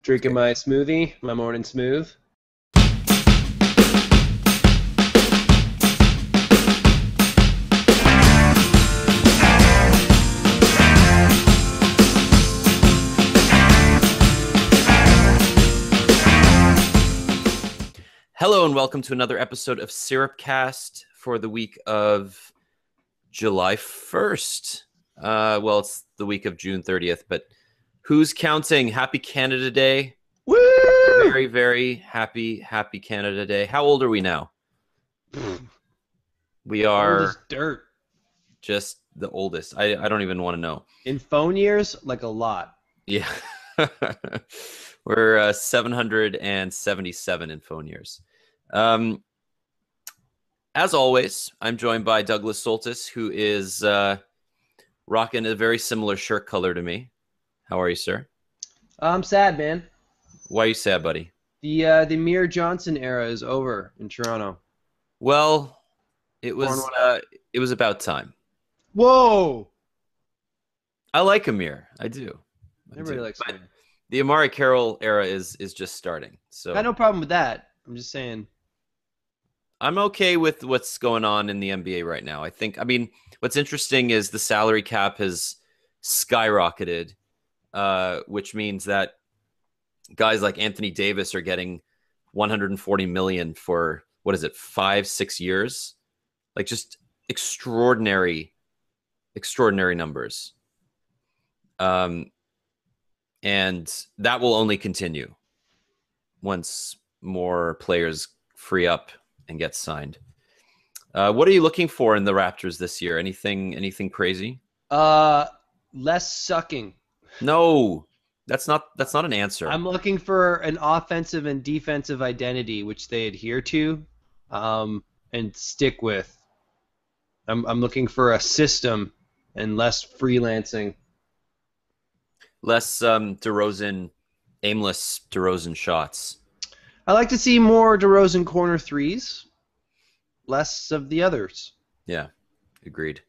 Drinking my smoothie, my morning smooth. Hello and welcome to another episode of SyrupCast for the week of July 1st. Well, it's the week of June 30th, but who's counting? Happy Canada Day. Woo! Very, very happy Canada Day. How old are we now? We are Old as dirt. just the oldest. I don't even want to know. In phone years, like a lot. Yeah. We're 777 in phone years. As always, I'm joined by Douglas Soltis, who is rocking a very similar shirt color to me. How are you, sir? I'm sad, man. Why are you sad, buddy? The Amir Johnson era is over in Toronto. Well, it was about time. Whoa! I like Amir. I do. Everybody likes but Amir. the Amari Carroll era is just starting. So I got no problem with that. I'm just saying. I'm okay with what's going on in the NBA right now. I mean, what's interesting is the salary cap has skyrocketed, which means that guys like Anthony Davis are getting $140 million for, 5-6 years? Like just extraordinary numbers. And that will only continue once more players free up and get signed. What are you looking for in the Raptors this year? Anything crazy? Less sucking. No, that's not an answer. I'm looking for an offensive and defensive identity which they adhere to, and stick with. I'm looking for a system and less freelancing. Less aimless DeRozan shots. I like to see more DeRozan corner threes, less of the others. Yeah, agreed.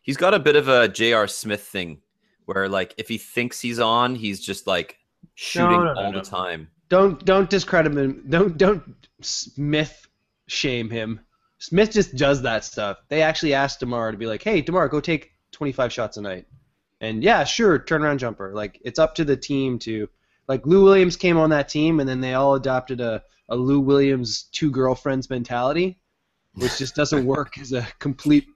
He's got a bit of a J.R. Smith thing where, like, if he thinks he's on, he's just, like, shooting all the time. Don't discredit him. Don't Smith shame him. Smith just does that stuff. They actually asked DeMar to be like, hey, DeMar, go take 25 shots a night. And, yeah, sure, turnaround jumper. Like, it's up to the team to... Like, Lou Williams came on that team, and then they all adopted a Lou Williams two girlfriends mentality, which just doesn't work as a complete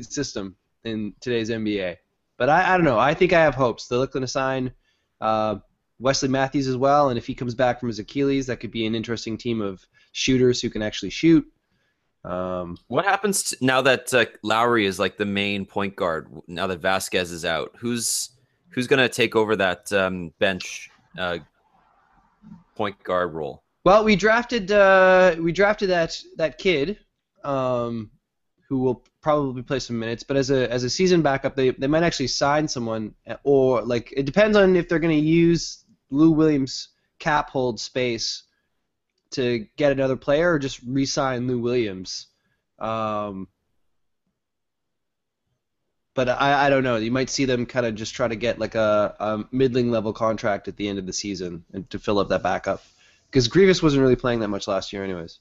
system in today's NBA. But I don't know. I think I have hopes. They're looking to sign Wesley Matthews as well, and if he comes back from his Achilles, that could be an interesting team of shooters who can actually shoot. What happens now that Lowry is like the main point guard? Now that Vasquez is out, who's going to take over that bench point guard role? Well, we drafted that kid, who will probably play some minutes, but as a season backup, they might actually sign someone, or like it depends on if they're going to use Lou Williams' cap hold space to get another player or just re-sign Lou Williams. But I don't know. You might see them kind of just try to get like a middling level contract at the end of the season and to fill up that backup. Because Grievous wasn't really playing that much last year anyways.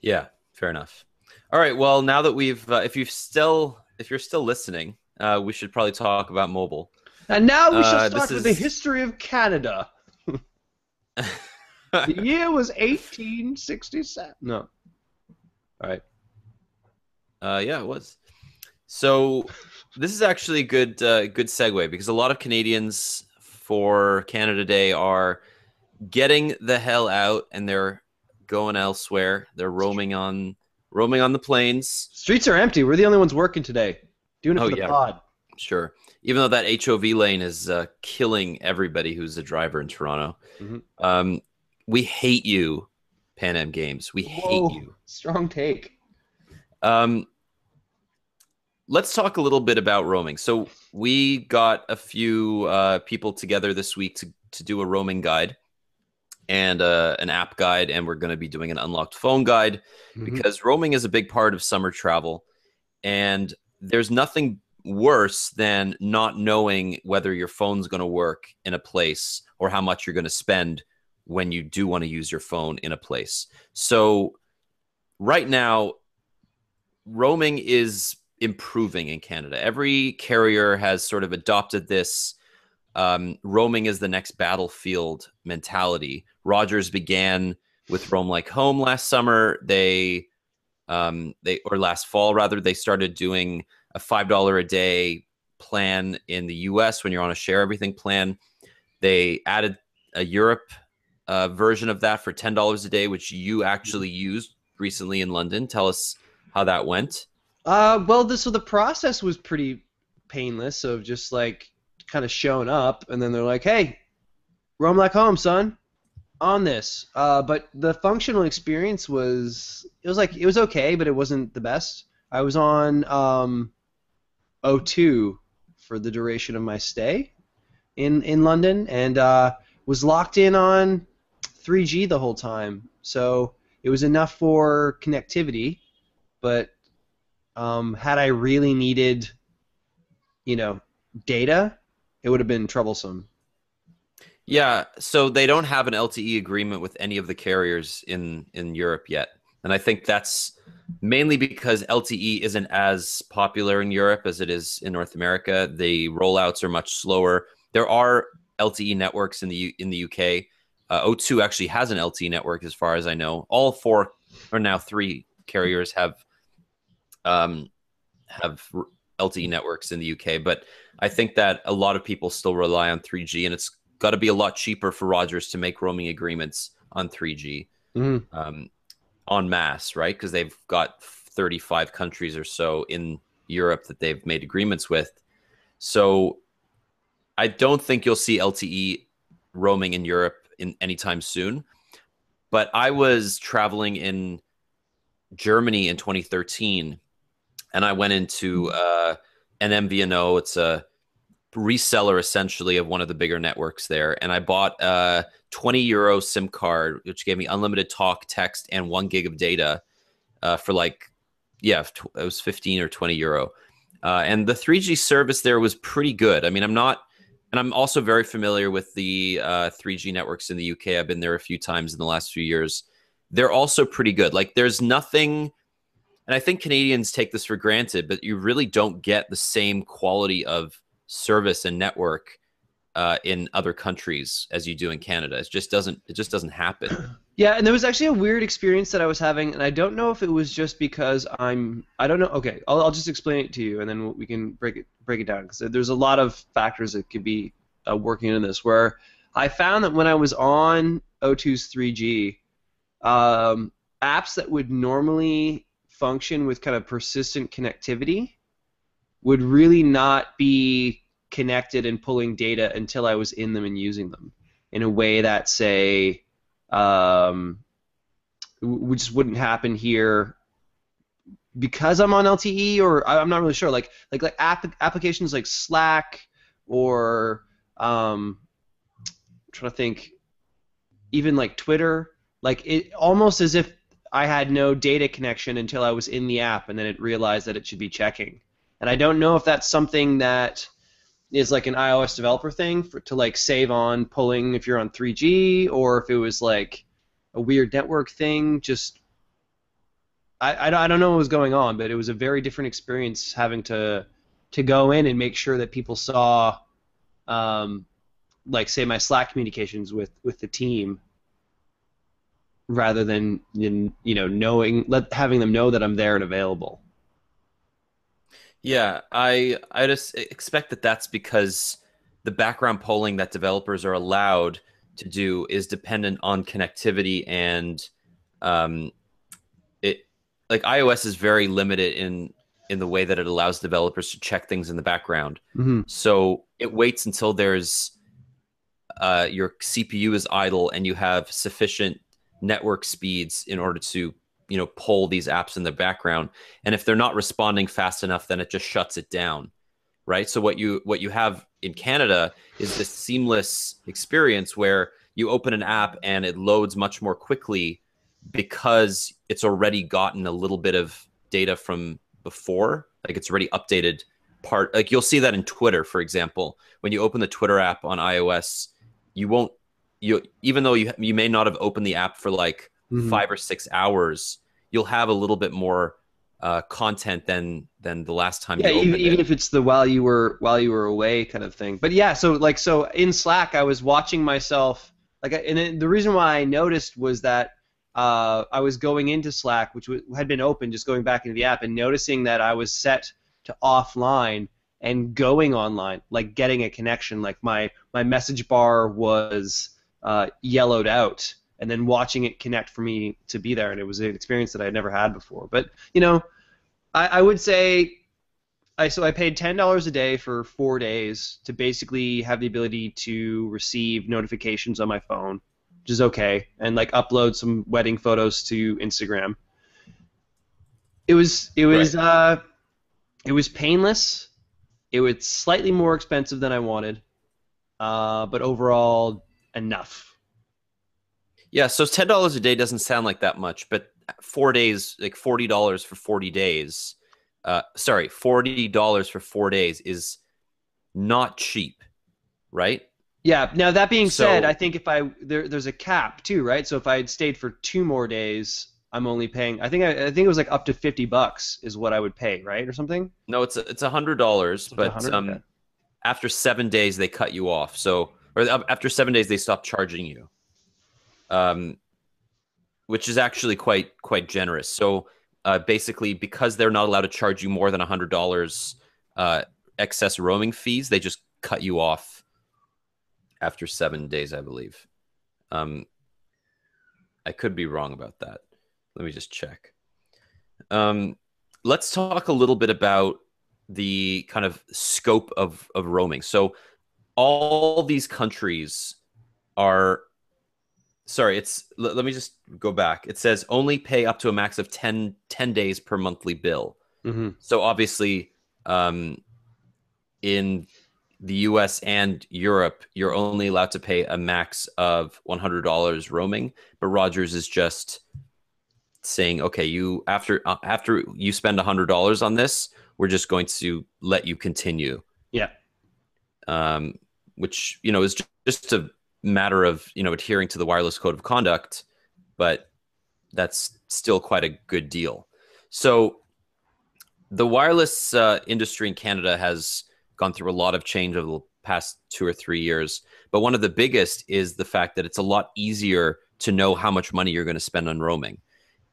Yeah, fair enough. All right, well, now that we've if you're still listening, we should probably talk about mobile. And now we shall start with the history of Canada. The year was 1867. No. All right. Yeah, it was. So this is actually a good segue because a lot of Canadians for Canada Day are getting the hell out and they're going elsewhere. They're roaming on the plains. Streets are empty. We're the only ones working today. Doing it for the pod. Sure. Even though that HOV lane is killing everybody who's a driver in Toronto. Mm-hmm. We hate you, Pan Am Games. We hate you. Strong take. Let's talk a little bit about roaming. So we got a few people together this week to do a roaming guide and an app guide, and we're going to be doing an unlocked phone guide because roaming is a big part of summer travel, and there's nothing worse than not knowing whether your phone's going to work in a place or how much you're going to spend when you do want to use your phone in a place. So right now, roaming is improving in Canada. Every carrier has sort of adopted this roaming is the next battlefield mentality. Rogers began with Roam Like Home last summer. They or last fall rather, they started doing a $5 a day plan in the US when you're on a share everything plan. They added a Europe version of that for $10 a day, which you actually used recently in London. Tell us how that went. Well, so the process was pretty painless of just like kind of showing up, and then they're like, "Hey, roam like home, son, on this." But the functional experience it was okay, but it wasn't the best. I was on O2 for the duration of my stay in London, and was locked in on 3G the whole time. So it was enough for connectivity, but had I really needed, data, it would have been troublesome. Yeah, so they don't have an LTE agreement with any of the carriers in Europe yet. And I think that's mainly because LTE isn't as popular in Europe as it is in North America. The rollouts are much slower. There are LTE networks in the UK. O2 actually has an LTE network, as far as I know. All four, or now three, carriers have LTE networks in the UK, but I think that a lot of people still rely on 3G, and it's got to be a lot cheaper for Rogers to make roaming agreements on 3G en masse, right? Because they've got 35 countries or so in Europe that they've made agreements with. So I don't think you'll see LTE roaming in Europe in anytime soon. But I was traveling in Germany in 2013, and I went into an MVNO. It's a reseller essentially of one of the bigger networks there, and I bought a €20 SIM card, which gave me unlimited talk, text, and 1 gig of data for it was 15 or €20. And the 3G service there was pretty good. I mean, I'm also very familiar with the 3G networks in the UK. I've been there a few times in the last few years. They're also pretty good. Like, there's nothing, and I think Canadians take this for granted, but you really don't get the same quality of service and network in other countries as you do in Canada. It just doesn't happen. Yeah, and there was actually a weird experience that I was having, and I don't know if it was just because I don't know. Okay, I'll just explain it to you, and then we can break it down, because there's a lot of factors that could be working in this. Where I found that when I was on O2's 3G, apps that would normally function with kind of persistent connectivity would really not be connected and pulling data until I was in them and using them in a way that, say, just wouldn't happen here because I'm on LTE, or I'm not really sure. Like applications like Slack, or I'm trying to think, even like Twitter, like it almost as if I had no data connection until I was in the app, and then it realized that it should be checking. And I don't know if that's something that is like an iOS developer thing to like save on pulling if you're on 3G, or if it was like a weird network thing. Just I don't know what was going on, but it was a very different experience having to go in and make sure that people saw, like, say, my Slack communications with the team, rather than having them know that I'm there and available. Yeah, I just expect that that's because the background polling that developers are allowed to do is dependent on connectivity, and like iOS is very limited in the way that it allows developers to check things in the background. Mm-hmm. So it waits until there's your CPU is idle and you have sufficient network speeds in order to pull these apps in the background. And if they're not responding fast enough, then it just shuts it down, right? So what you have in Canada is this seamless experience where you open an app and it loads much more quickly because it's already gotten a little bit of data from before, like it's already updated part. Like you'll see that in Twitter, for example, when you open the Twitter app on iOS, you won't even though you may not have opened the app for like 5 or 6 hours, you'll have a little bit more content than the last time Yeah, you opened even it. if it's the while you were away kind of thing. But yeah, so in Slack, I was watching myself and then the reason why I noticed was that I was going into Slack, which had been open, just going back into the app, and noticing that I was set to offline and going online, like getting a connection. Like my message bar was yellowed out, and then watching it connect for me to be there, and it was an experience that I had never had before. But I would say I paid $10 a day for 4 days to basically have the ability to receive notifications on my phone, which is okay, and like upload some wedding photos to Instagram. Right. It was painless. It was slightly more expensive than I wanted, but overall enough. Yeah, so $10 a day doesn't sound like that much, but 4 days, like $40 for 40 days. Sorry, $40 for 4 days is not cheap, right? Yeah. Now that being said, I So think if there's a cap too, right? So if I had stayed for 2 more days, I'm only paying. I think it was like up to $50 is what I would pay, right, or something. no, it's $100, It's up to but 100. Okay. after 7 days they cut you off. So or after 7 days they stop charging you, um, which is actually quite generous. So basically, because they're not allowed to charge you more than $100 excess roaming fees, they just cut you off after 7 days, I believe. Um, I could be wrong about that. Let me just check. Um, let's talk a little bit about the kind of scope of roaming. So all these countries are sorry, let me just go back. It says only pay up to a max of 10 days per monthly bill. Mm-hmm. So obviously, in the US and Europe, you're only allowed to pay a max of $100 roaming, but Rogers is just saying, okay, you after you spend $100 on this, we're just going to let you continue. Yeah. Um, which is just a matter of adhering to the wireless code of conduct, but that's still quite a good deal. So the wireless industry in Canada has gone through a lot of change over the past 2 or 3 years, but one of the biggest is the fact that it's a lot easier to know how much money you're going to spend on roaming.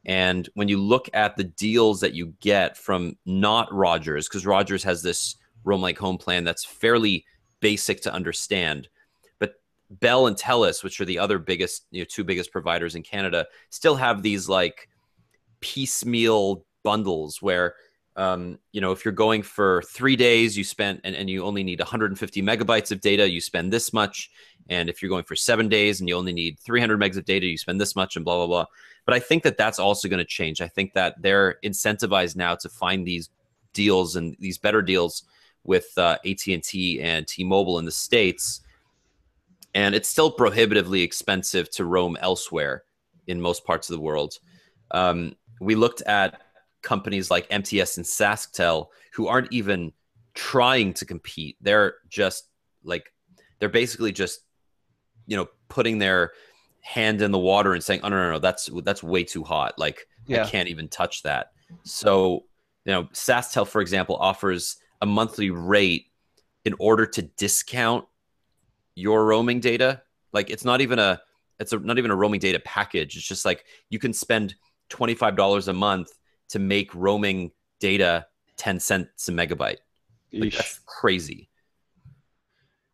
And when you look at the deals that you get from not Rogers, because Rogers has this Roam Like Home plan that's fairly basic to understand, but Bell and Telus, which are the other biggest, two biggest providers in Canada, still have these like piecemeal bundles where, if you're going for 3 days, you spend and you only need 150 megabytes of data, you spend this much. And if you're going for 7 days and you only need 300 megs of data, you spend this much, and blah, blah, blah. But I think that that's also going to change. I think that they're incentivized now to find these deals and these better deals with AT&T and T-Mobile in the States. And it's still prohibitively expensive to roam elsewhere in most parts of the world. We looked at companies like MTS and SaskTel who aren't even trying to compete. They're basically just, putting their hand in the water and saying, oh, no, that's way too hot. Like, I Yeah. can't even touch that. So, SaskTel, for example, offers a monthly rate in order to discount your roaming data. Like, it's not even a roaming data package. It's just like you can spend $25 a month to make roaming data 10 cents a megabyte. Like, Yeesh. that's crazy.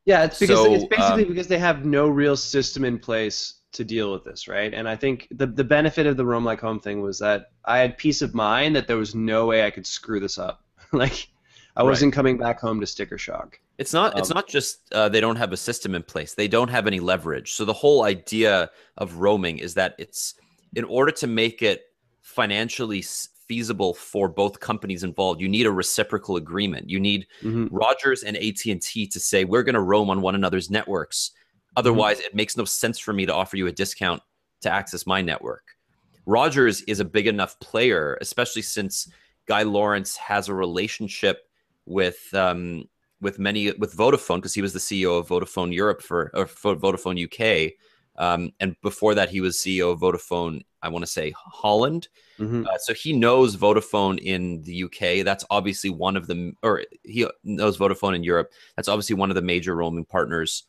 Yeah, it's So, basically because they have no real system in place to deal with this, right? And I think the benefit of the Roam Like Home thing was that I had peace of mind that there was no way I could screw this up. Like, I right. wasn't coming back home to sticker shock. It's not just they don't have a system in place. They don't have any leverage. So the whole idea of roaming is that it's in order to make it financially feasible for both companies involved, you need a reciprocal agreement. You need Rogers and AT&T to say, we're going to roam on one another's networks. Otherwise, it makes no sense for me to offer you a discount to access my network. Rogers is a big enough player, especially since Guy Lawrence has a relationship with Vodafone, because he was the CEO of Vodafone Europe for Vodafone UK, and before that he was CEO of Vodafone, I want to say Holland. Hmm. So he knows Vodafone in the UK. That's obviously one of the, or he knows Vodafone in Europe. That's obviously one of the major roaming partners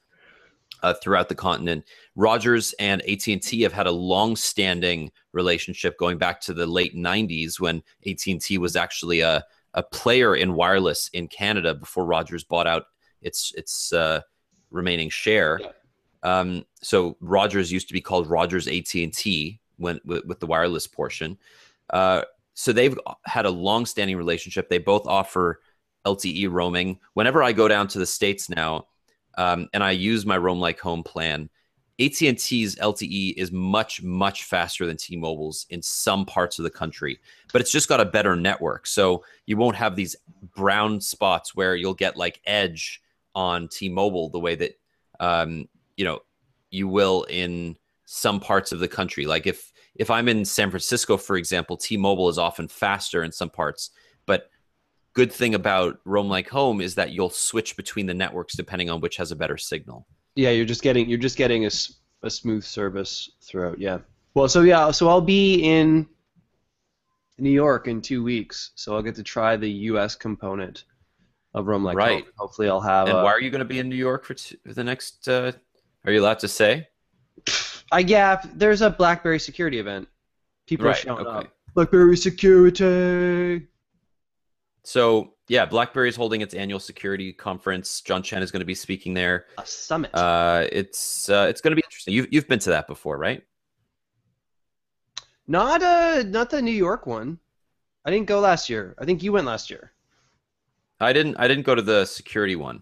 throughout the continent. Rogers and AT&T have had a long-standing relationship going back to the late 90s when AT&T was actually a player in wireless in Canada before Rogers bought out its remaining share. So Rogers used to be called Rogers AT&T with the wireless portion. So they've had a long-standing relationship. They both offer LTE roaming. Whenever I go down to the States now, and I use my Roam Like Home plan, AT&T's LTE is much, much faster than T-Mobile's in some parts of the country, but it's just got a better network. So you won't have these brown spots where you'll get like edge on T-Mobile the way that, you will in some parts of the country. Like if I'm in San Francisco, for example, T-Mobile is often faster in some parts, but good thing about Roam Like Home is that you'll switch between the networks depending on which has a better signal. Yeah, you're just getting a smooth service throughout. Yeah. Well, so I'll be in New York in 2 weeks, so I'll get to try the U.S. component of Roam Like Home. Right. Hopefully, I'll have. And why are you going to be in New York for the next? Are you allowed to say? Yeah, there's a BlackBerry security event. People are Right. showing Okay. up. BlackBerry security. So yeah, BlackBerry is holding its annual security conference. John Chen is going to be speaking there. A summit. It's going to be interesting. You've been to that before, right? Not the New York one. I didn't go last year. I think you went last year. I didn't go to the security one.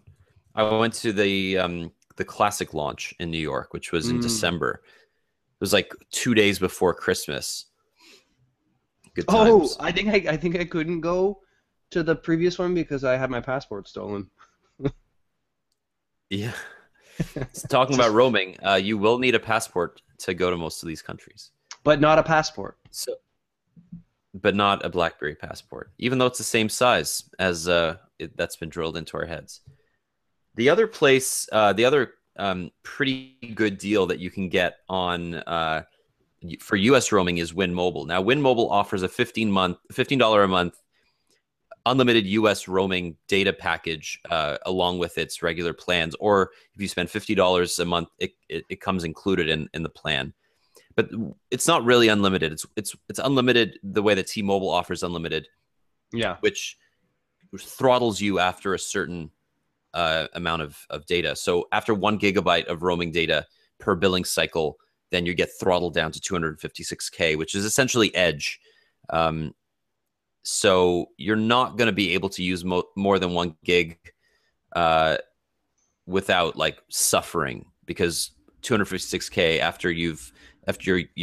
I went to the classic launch in New York, which was in December. It was like 2 days before Christmas. Good times. Oh, I think I couldn't go to the previous one because I had my passport stolen. Yeah. Talking about roaming, you will need a passport to go to most of these countries. But not a passport. So, but not a BlackBerry passport, even though it's the same size as that's been drilled into our heads. The other place, the other pretty good deal that you can get on for U.S. roaming is Win Mobile. Now, Win Mobile offers a $15 a month unlimited U.S. roaming data package along with its regular plans. Or if you spend $50 a month, it comes included in the plan. But it's not really unlimited. It's unlimited the way that T-Mobile offers unlimited. Yeah. Which throttles you after a certain amount of data. So after 1 gigabyte of roaming data per billing cycle, then you get throttled down to 256K, which is essentially edge. So you're not going to be able to use more than 1 gig without like suffering, because 256K after you've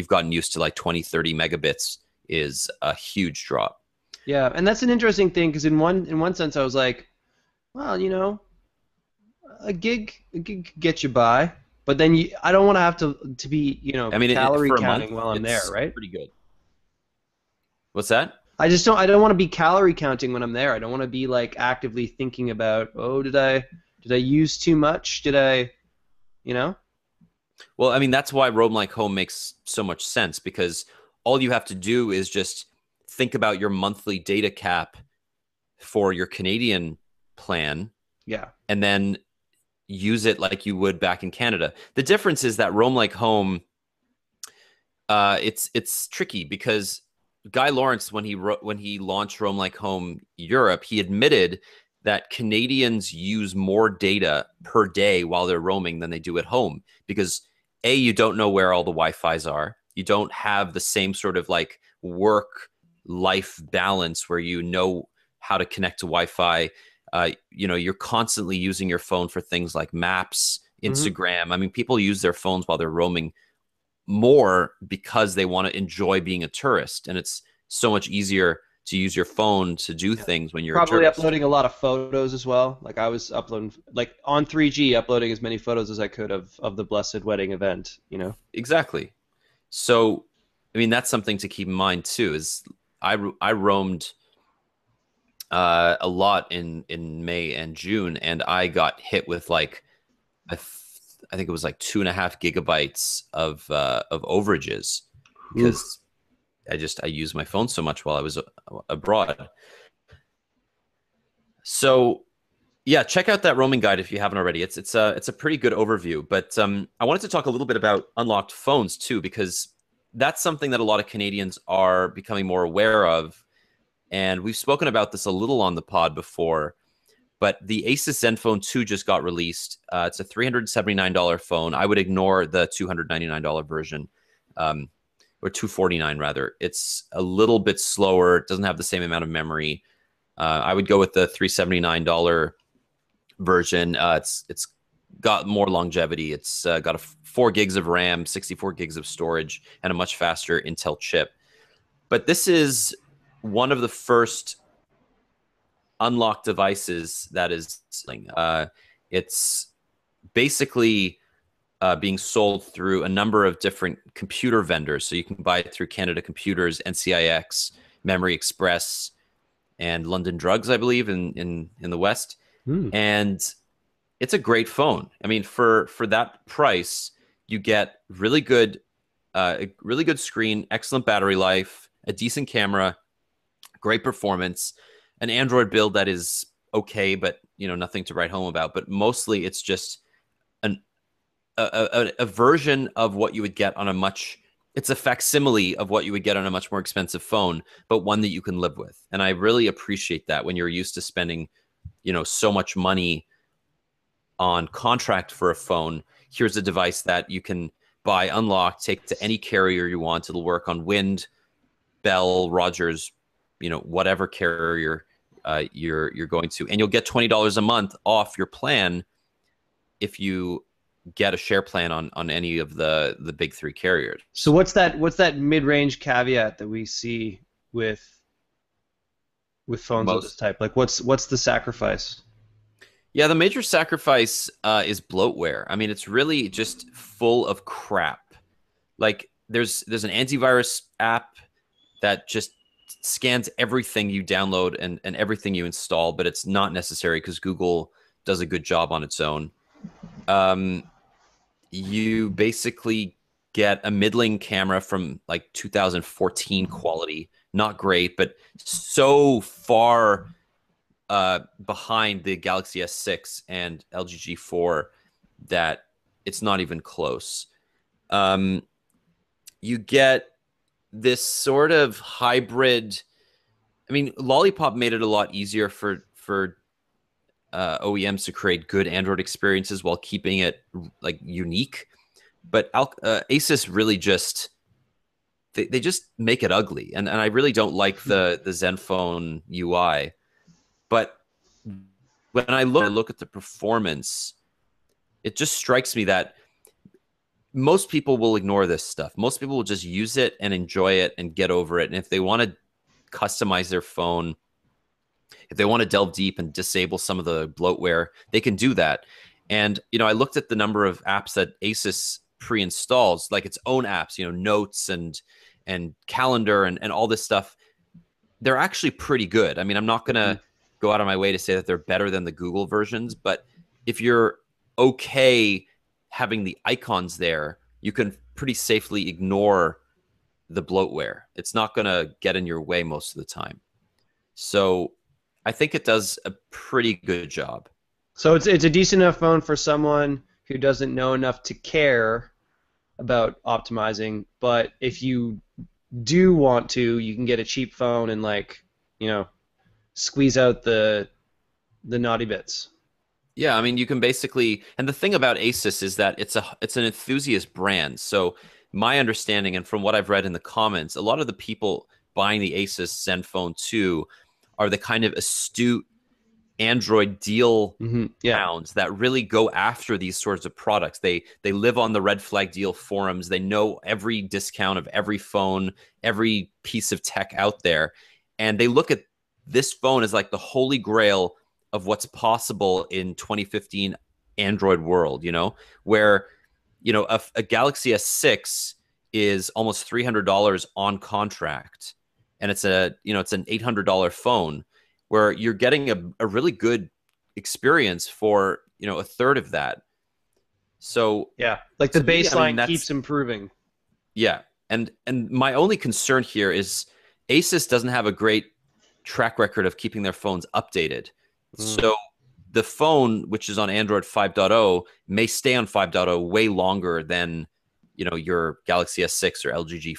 gotten used to like 20-30 megabits is a huge drop. Yeah, and that's an interesting thing because in one sense I was like, well, a gig gets you by, but then I don't want to have to be calorie for a counting month, while I'm there, right? Pretty good. What's that? I don't want to be calorie counting when I'm there. I don't want to be like actively thinking about, oh, did I use too much? Did I, Well, I mean, that's why Roam Like Home makes so much sense, because all you have to do is just think about your monthly data cap for your Canadian plan. Yeah. And then use it like you would back in Canada. The difference is that Roam Like Home, it's tricky because Guy Lawrence, when he launched Roam Like Home Europe, he admitted that Canadians use more data per day while they're roaming than they do at home, because you don't know where all the Wi-Fis are. You don't have the same sort of like work-life balance where you know how to connect to Wi-Fi. You're constantly using your phone for things like maps, Instagram. I mean, people use their phones while they're roaming more because they want to enjoy being a tourist, and it's so much easier to use your phone to do things when you're probably a tourist. Uploading a lot of photos as well. Like I was uploading, like on 3G, uploading as many photos as I could of the blessed wedding event. Exactly. So, I mean, that's something to keep in mind too. Is I roamed a lot in May and June, and I got hit with like I think it was like 2.5 gigabytes of overages Oof. because I used my phone so much while I was abroad. So yeah, check out that roaming guide if you haven't already. It's a pretty good overview. But I wanted to talk a little bit about unlocked phones too, because that's something that a lot of Canadians are becoming more aware of. And we've spoken about this a little on the pod before. But the Asus Zenfone 2 just got released. It's a $379 phone. I would ignore the $299 version, or $249 rather. It's a little bit slower. It doesn't have the same amount of memory. I would go with the $379 version. It's got more longevity. It's got 4 gigs of RAM, 64 gigs of storage, and a much faster Intel chip. But this is one of the first unlocked devices that is it's basically being sold through a number of different computer vendors. So you can buy it through Canada Computers, NCIX, Memory Express, and London Drugs, I believe, in the West. And it's a great phone. I mean, for that price, you get a really good screen, excellent battery life, a decent camera, great performance, an Android build that is okay, but nothing to write home about. But mostly, it's just a version of what you would get on it's a facsimile of what you would get on a much more expensive phone, but one that you can live with. And I really appreciate that when you're used to spending, so much money on contract for a phone. Here's a device that you can buy unlocked, take to any carrier you want. It'll work on Wind, Bell, Rogers, whatever carrier you're going to, and you'll get $20 a month off your plan if you get a share plan on any of the big 3 carriers. So what's that mid-range caveat that we see with phones of this type? Like what's the sacrifice? Yeah, the major sacrifice is bloatware. I mean, it's really just full of crap. Like there's an antivirus app that just scans everything you download and everything you install, but it's not necessary because Google does a good job on its own. You basically get a middling camera from like 2014 quality. Not great, but so far behind the Galaxy S6 and LG G4 that it's not even close. You get this sort of hybrid. I mean, Lollipop made it a lot easier for OEMs to create good Android experiences while keeping it like unique. But Asus really just they just make it ugly, and I really don't like the Zenfone UI. But when I look at the performance, it just strikes me that most people will ignore this stuff. Most people will just use it and enjoy it and get over it. And if they want to customize their phone, if they want to delve deep and disable some of the bloatware, they can do that. And, I looked at the number of apps that Asus pre-installs, like its own apps, Notes and Calendar and all this stuff. They're actually pretty good. I mean, I'm not going to go out of my way to say that they're better than the Google versions, but if you're okay having the icons there, you can pretty safely ignore the bloatware. It's not going to get in your way most of the time. So I think it does a pretty good job. So it's a decent enough phone for someone who doesn't know enough to care about optimizing, but if you do want to, you can get a cheap phone and squeeze out the naughty bits. Yeah, I mean, you can basically, and the thing about Asus is that it's an enthusiast brand. So my understanding, and from what I've read in the comments, a lot of the people buying the Asus Zenfone 2 are the kind of astute Android deal hounds that really go after these sorts of products. They live on the red flag deal forums. They know every discount of every phone, every piece of tech out there, and they look at this phone as like the holy grail of what's possible in 2015 Android world, where, a Galaxy S6 is almost $300 on contract, and it's an $800 phone, where you're getting a really good experience for, a third of that. So Yeah, like the to me, I mean, baseline keeps that's, improving. yeah. And my only concern here is Asus doesn't have a great track record of keeping their phones updated. Mm. So the phone, which is on Android 5.0, may stay on 5.0 way longer than, your Galaxy S6 or LG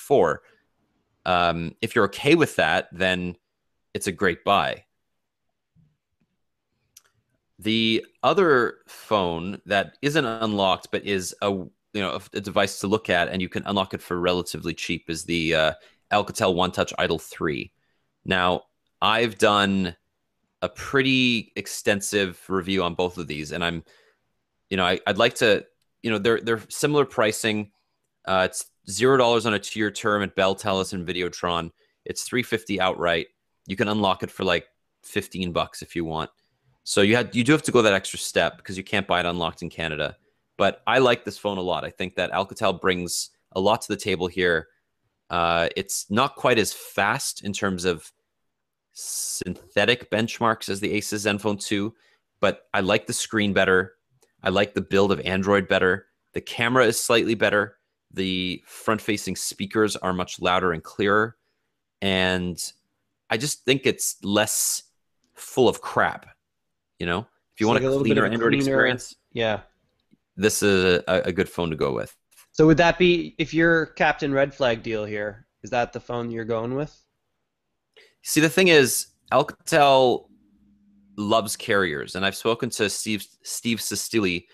G4. If you're okay with that, then it's a great buy. The other phone that isn't unlocked but is a device to look at, and you can unlock it for relatively cheap, is the Alcatel One Touch Idol 3. Now, I've done a pretty extensive review on both of these, and I'd like to, they're similar pricing. It's $0 on a 2-year term at Bell, Telus, and Videotron. It's $350 outright. You can unlock it for like $15 if you want. So you do have to go that extra step because you can't buy it unlocked in Canada. But I like this phone a lot. I think that Alcatel brings a lot to the table here. It's not quite as fast in terms of synthetic benchmarks as the Asus Zenfone 2, but I like the screen better. I like the build of Android better. The camera is slightly better. The front-facing speakers are much louder and clearer. And I just think it's less full of crap. If you It's want like a a little bit cleaner of a Android cleaner. experience, Yeah. this is a good phone to go with. So would that be if you're Captain Red Flag deal here? Is that the phone you're going with? See, the thing is, Alcatel loves carriers, and I've spoken to Steve Sestili,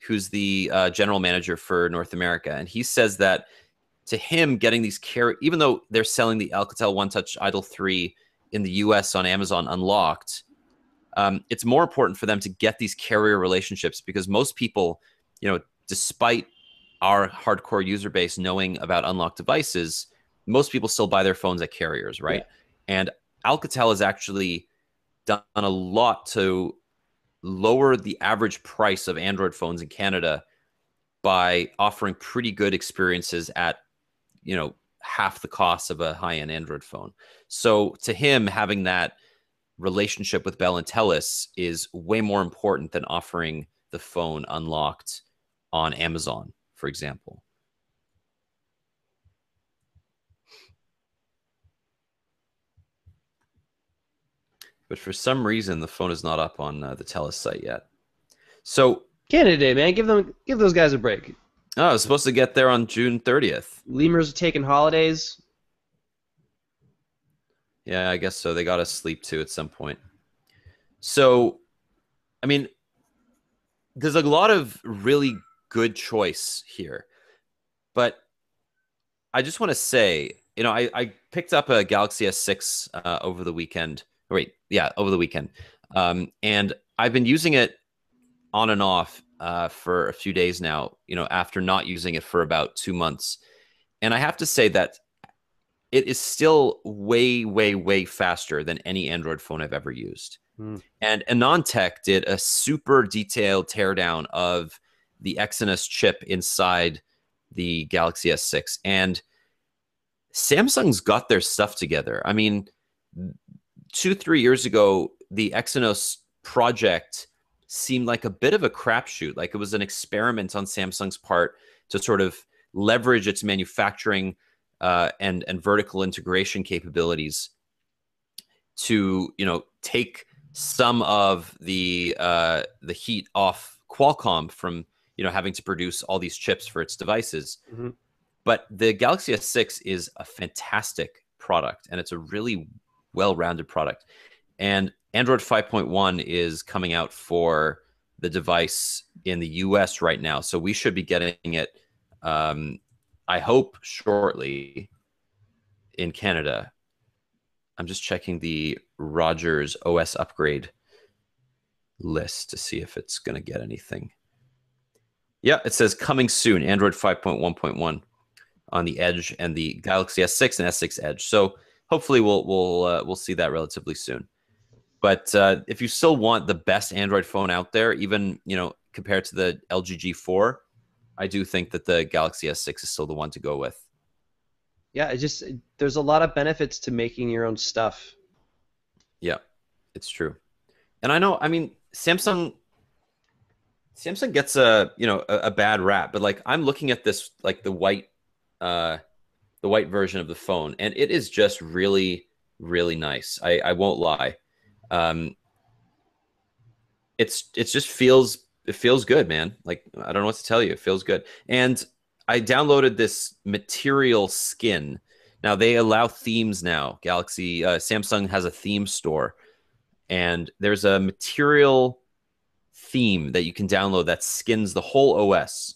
who's the general manager for North America, and he says that to him, getting these even though they're selling the Alcatel One Touch Idol 3 in the US on Amazon unlocked, it's more important for them to get these carrier relationships because most people, despite our hardcore user base knowing about unlocked devices, most people still buy their phones at carriers, right? Yeah. And Alcatel has actually done a lot to lower the average price of Android phones in Canada by offering pretty good experiences at, half the cost of a high-end Android phone. So to him, having that relationship with Bell and Telus is way more important than offering the phone unlocked on Amazon, for example. But for some reason, the phone is not up on the Telus site yet. So, Canada Day, man. Give those guys a break. I was supposed to get there on June 30th. Lemurs are taking holidays. Yeah, I guess so. They got to sleep too at some point. So, I mean, there's a lot of really good choice here. But I just want to say, I picked up a Galaxy S6 over the weekend. Over the weekend. And I've been using it on and off for a few days now, after not using it for about 2 months. And I have to say that it is still way, way, way faster than any Android phone I've ever used. And AnonTech did a super detailed teardown of the Exynos chip inside the Galaxy S6. And Samsung's got their stuff together. I mean, 2-3 years ago, the Exynos project seemed like a bit of a crapshoot. Like it was an experiment on Samsung's part to sort of leverage its manufacturing and vertical integration capabilities to, take some of the heat off Qualcomm from, having to produce all these chips for its devices. Mm-hmm. But the Galaxy S6 is a fantastic product, and it's a really well-rounded product. And Android 5.1 is coming out for the device in the US right now. So we should be getting it, I hope, shortly in Canada. I'm just checking the Rogers OS upgrade list to see if it's going to get anything. Yeah, it says coming soon, Android 5.1.1 on the Edge and the Galaxy S6 and S6 Edge. So hopefully we'll see that relatively soon. But if you still want the best Android phone out there, even compared to the LG G4, I do think that the Galaxy S6 is still the one to go with. Yeah, there's a lot of benefits to making your own stuff. Yeah. It's true. And I know, I mean, Samsung gets a, a bad rap, but like I'm looking at this, like uh the white version of the phone, and it is just really, really nice. I won't lie. Um, it's just it feels good, man. Like I don't know what to tell you. It feels good. And I downloaded this material skin. Now they allow themes now. Samsung has a theme store, and there's a material theme that you can download that skins the whole OS,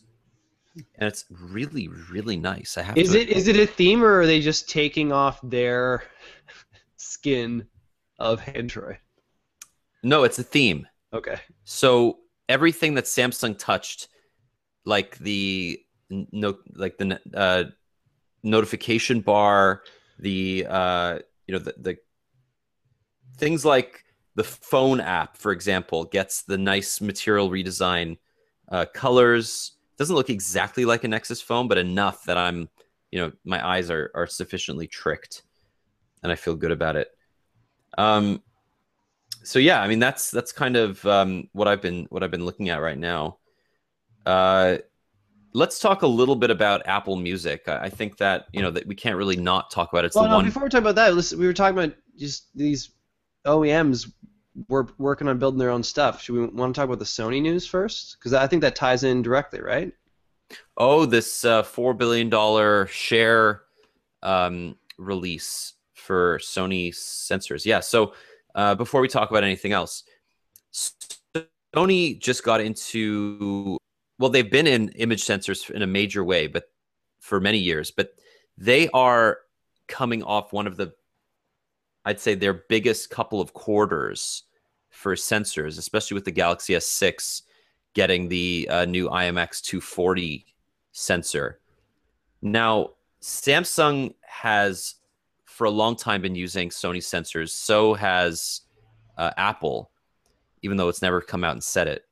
and it's really, really nice. I have to admit. Is it a theme, or are they just taking off their skin of Android? No, it's a theme. Okay. So everything that Samsung touched, like the no, like the notification bar, the the things like the phone app, for example, gets the nice material redesign, colors. Doesn't look exactly like a Nexus phone, but enough that my eyes are sufficiently tricked, and I feel good about it. Um, so yeah, I mean that's kind of what I've been looking at right now. Uh, let's talk a little bit about Apple Music. I think that that we can't really not talk about it. It's the Well, no, one. before we talk about that, listen, we were talking about just these OEMs were working on building their own stuff. Should we want to talk about the Sony news first? Because I think that ties in directly, right? Oh, this $4 billion share release for Sony sensors. Yeah. So before we talk about anything else, Sony just got into, well, they've been in image sensors in a major way, but for many years, but they are coming off one of I'd say their biggest couple of quarters for sensors, especially with the Galaxy S6 getting the new IMX 240 sensor. Now, Samsung has for a long time been using Sony sensors. So has Apple, even though it's never come out and said it.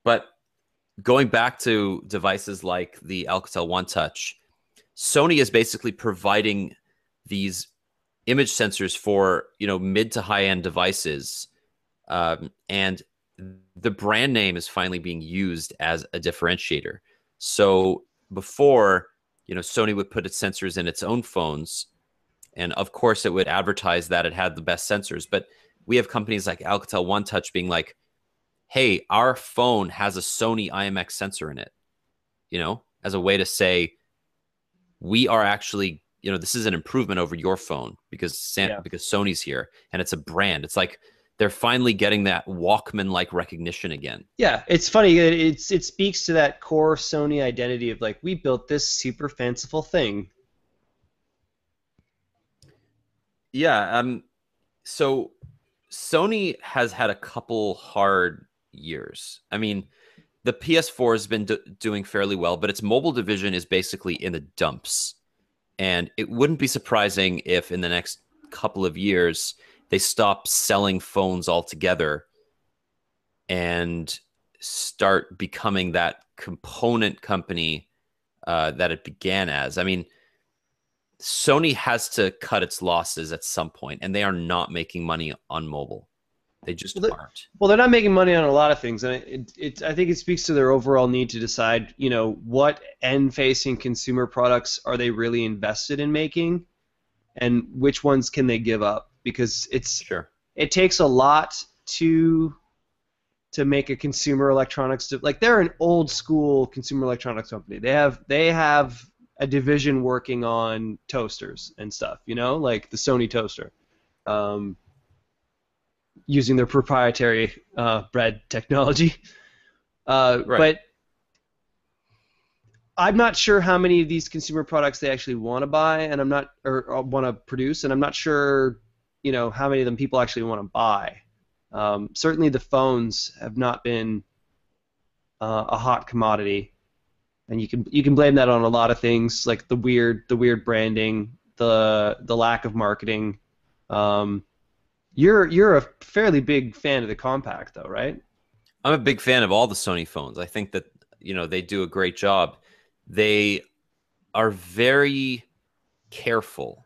But going back to devices like the Alcatel One Touch, Sony is basically providing these image sensors for mid to high end devices, and the brand name is finally being used as a differentiator. So before, Sony would put its sensors in its own phones, and of course it would advertise that it had the best sensors. But we have companies like Alcatel One Touch being like, hey, our phone has a Sony IMX sensor in it, as a way to say, we are actually, this is an improvement over your phone because Sony's here and it's a brand. It's like they're finally getting that Walkman-like recognition again. Yeah, it's funny. It speaks to that core Sony identity of like, we built this super fanciful thing. Yeah. So Sony has had a couple hard years. I mean, the PS4 has been doing fairly well, but its mobile division is basically in the dumps. And it wouldn't be surprising if in the next couple of years they stop selling phones altogether and start becoming that component company that it began as. I mean, Sony has to cut its losses at some point, and they are not making money on mobile. They just aren't. Well, they're not making money on a lot of things, and I think it speaks to their overall need to decide, what end-facing consumer products are they really invested in making, and which ones can they give up? Because it takes a lot to make a consumer electronics like they're an old school consumer electronics company. They have a division working on toasters and stuff, like the Sony toaster. Using their proprietary bread technology. Right. But I'm not sure how many of these consumer products they actually want to buy, and I'm not, or want to produce, and I'm not sure, how many of them people actually want to buy. Certainly, the phones have not been a hot commodity, and you can blame that on a lot of things, like the weird branding, the lack of marketing. You're a fairly big fan of the compact, though, right? I'm a big fan of all the Sony phones. I think that they do a great job. They are very careful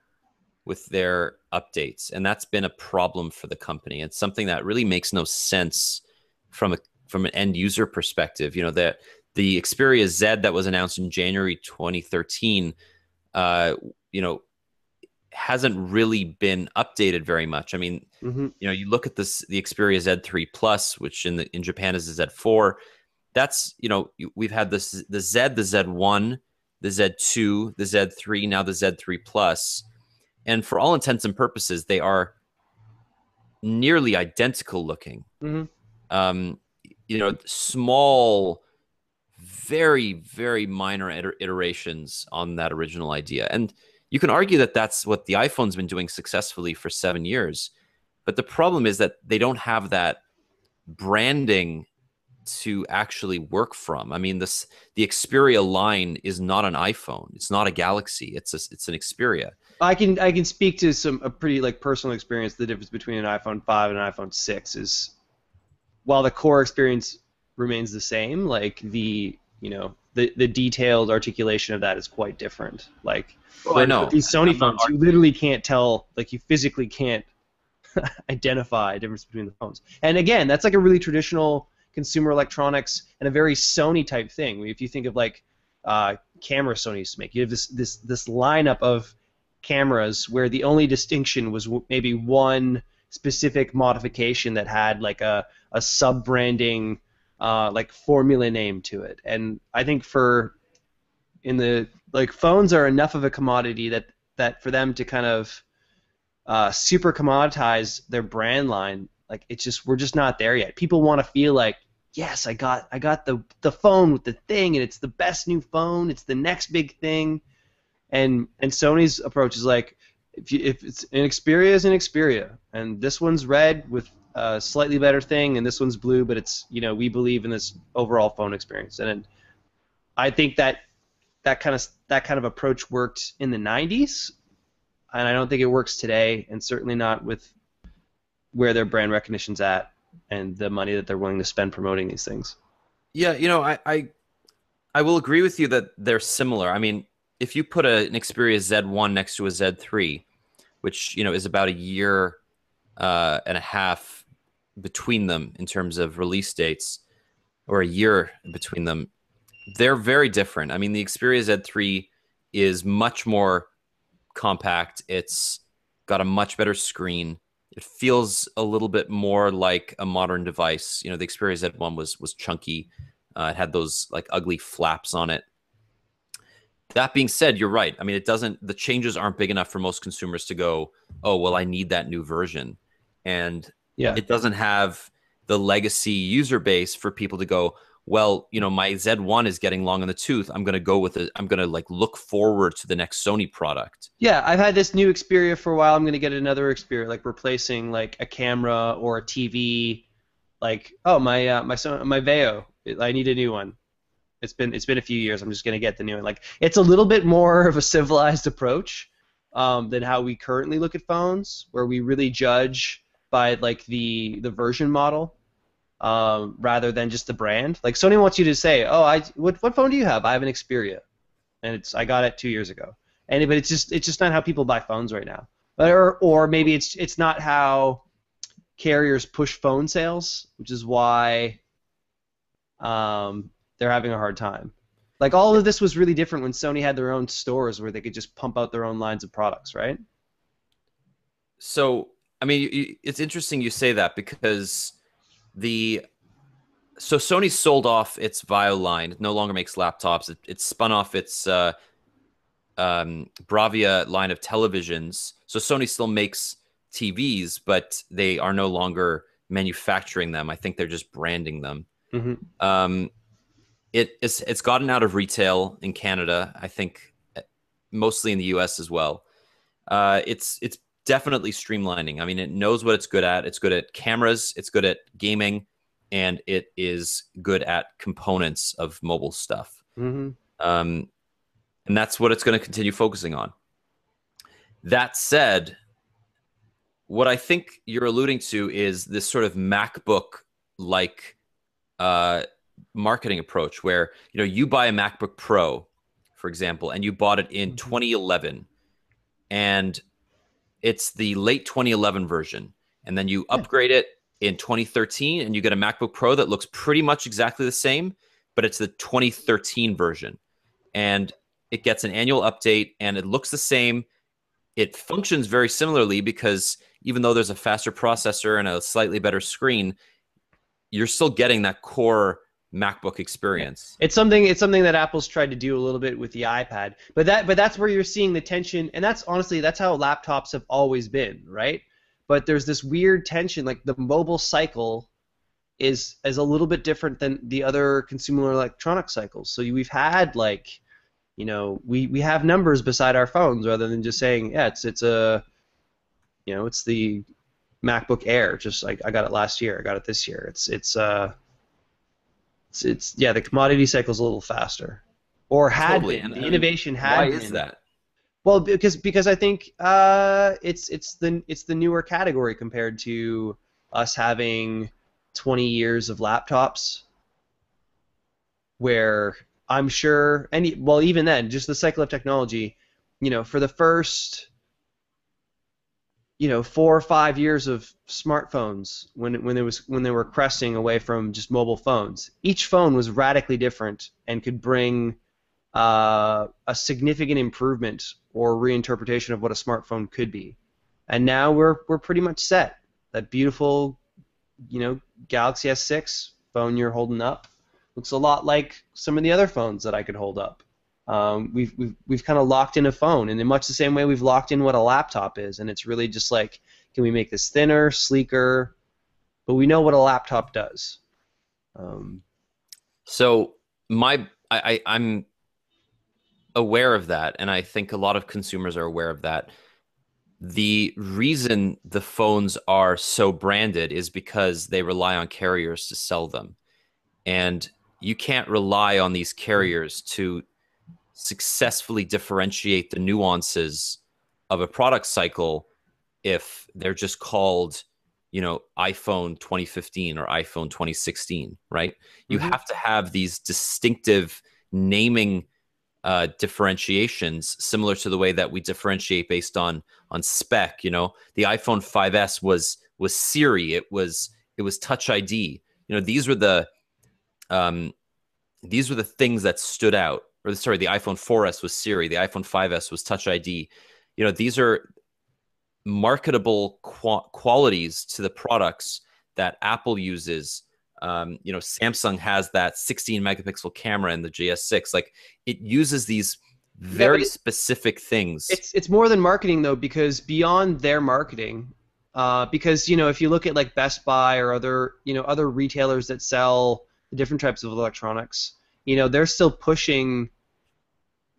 with their updates, and that's been a problem for the company. It's something that really makes no sense from an end user perspective. You know, that the Xperia Z that was announced in January 2013, you know, hasn't really been updated very much. I mean, Mm-hmm. you know, you look at this, the Xperia Z3 Plus, which in Japan is the Z4. That's, you know, we've had the Z, the Z1, the Z2, the Z3, now the Z3 Plus, and for all intents and purposes, they are nearly identical looking. Mm-hmm. Um, you know, small, very, very minor iterations on that original idea. And you can argue that that's what the iPhone's been doing successfully for 7 years. But the problem is that they don't have that branding to actually work from. I mean, the Xperia line is not an iPhone. It's not a Galaxy. It's an Xperia. I can speak to a pretty like personal experience. The difference between an iPhone 5 and an iPhone 6 is, while the core experience remains the same, like the detailed articulation of that is quite different. Like Oh, I know. with these Sony I'm not phones, you literally can't tell, like you physically can't identify a difference between the phones. And again, that's like a really traditional consumer electronics and a very Sony type thing. If you think of like camera Sony used to make, you have this lineup of cameras where the only distinction was maybe one specific modification that had like a sub branding like formula name to it. And I think phones are enough of a commodity that for them to kind of super commoditize their brand line, like we're just not there yet. People want to feel like, yes, I got the phone with the thing, and it's the best new phone, it's the next big thing. And Sony's approach is like, if it's an Xperia, is an Xperia, and this one's red with a slightly better thing, and this one's blue, but it's, we believe in this overall phone experience. And I think that kind of approach worked in the 90s, and I don't think it works today, and certainly not with where their brand recognition's at and the money that they're willing to spend promoting these things. Yeah, I will agree with you that they're similar. I mean, if you put an Xperia Z1 next to a Z3, which is about a year and a half between them in terms of release dates, or a year between them, they're very different. I mean, the Xperia Z3 is much more compact. It's got a much better screen. It feels a little bit more like a modern device. The Xperia Z1 was chunky. It had those like ugly flaps on it. That being said, you're right. I mean, the changes aren't big enough for most consumers to go, oh, well, I need that new version. And it doesn't have the legacy user base for people to go, well, my Z1 is getting long in the tooth. I'm going to go with it. I'm going to like look forward to the next Sony product. Yeah, I've had this new Xperia for a while. I'm going to get another Xperia, like replacing like a camera or a TV. Like, oh, my Veo, I need a new one. It's been a few years. I'm just going to get the new one. Like, it's a little bit more of a civilized approach than how we currently look at phones, where we really judge by like the version model. Rather than just the brand. Like, Sony wants you to say, oh, what phone do you have? I have an Xperia, and I got it 2 years ago. But it's just not how people buy phones right now. Or maybe it's not how carriers push phone sales, which is why they're having a hard time. Like, all of this was really different when Sony had their own stores where they could just pump out their own lines of products, right? So, I mean, it's interesting you say that, because so Sony sold off its Vio line. It no longer makes laptops. It spun off its Bravia line of televisions. So Sony still makes TVs, but they are no longer manufacturing them. I think they're just branding them. Mm-hmm. It's gotten out of retail in Canada. I think mostly in the US as well. It's definitely streamlining. I mean, it knows what it's good at. It's good at cameras, it's good at gaming, and it is good at components of mobile stuff. Mm-hmm. And that's what it's going to continue focusing on. That said, what I think you're alluding to is this sort of MacBook-like marketing approach, where you buy a MacBook Pro, for example, and you bought it in 2011, and it's the late 2011 version, and then you Yeah. upgrade it in 2013, and you get a MacBook Pro that looks pretty much exactly the same, but it's the 2013 version, and it gets an annual update, and it looks the same. It functions very similarly because even though there's a faster processor and a slightly better screen, you're still getting that core MacBook Yeah. experience. It's something that Apple's tried to do a little bit with the iPad. But that's where you're seeing the tension, and that's honestly that's how laptops have always been, right? But there's this weird tension, like the mobile cycle is a little bit different than the other consumer electronic cycles. So we've had like, we have numbers beside our phones rather than just saying, yeah, it's the MacBook Air. Just like I got it last year, I got it this year. It's yeah, the commodity cycle's a little faster, or had Totally. been. The And innovation why had is been. that? Well, because I think it's the newer category compared to us having 20 years of laptops, where I'm sure well, even then, just the cycle of technology, for the first 4 or 5 years of smartphones, when they were cresting away from just mobile phones, each phone was radically different and could bring a significant improvement or reinterpretation of what a smartphone could be. And now we're pretty much set. That beautiful, Galaxy S6 phone you're holding up looks a lot like some of the other phones that I could hold up. We've kind of locked in a phone, and in much the same way we've locked in what a laptop is, and it's really just like, can we make this thinner, sleeker? But we know what a laptop does. So I'm aware of that, and I think a lot of consumers are aware of that. The reason the phones are so branded is because they rely on carriers to sell them. And you can't rely on these carriers to successfully differentiate the nuances of a product cycle if they're just called, iPhone 2015 or iPhone 2016, right? You Mm-hmm. have to have these distinctive naming differentiations, similar to the way that we differentiate based on spec. The iPhone 5S was Siri. It was Touch ID. Um, these were the things that stood out. Or sorry, the iPhone 4S was Siri. The iPhone 5S was Touch ID. These are marketable qualities to the products that Apple uses. Samsung has that 16 megapixel camera in the GS6. Like, it uses these Yeah, but very specific things. it's more than marketing though, because beyond their marketing, because if you look at like Best Buy or other retailers that sell the different types of electronics, they're still pushing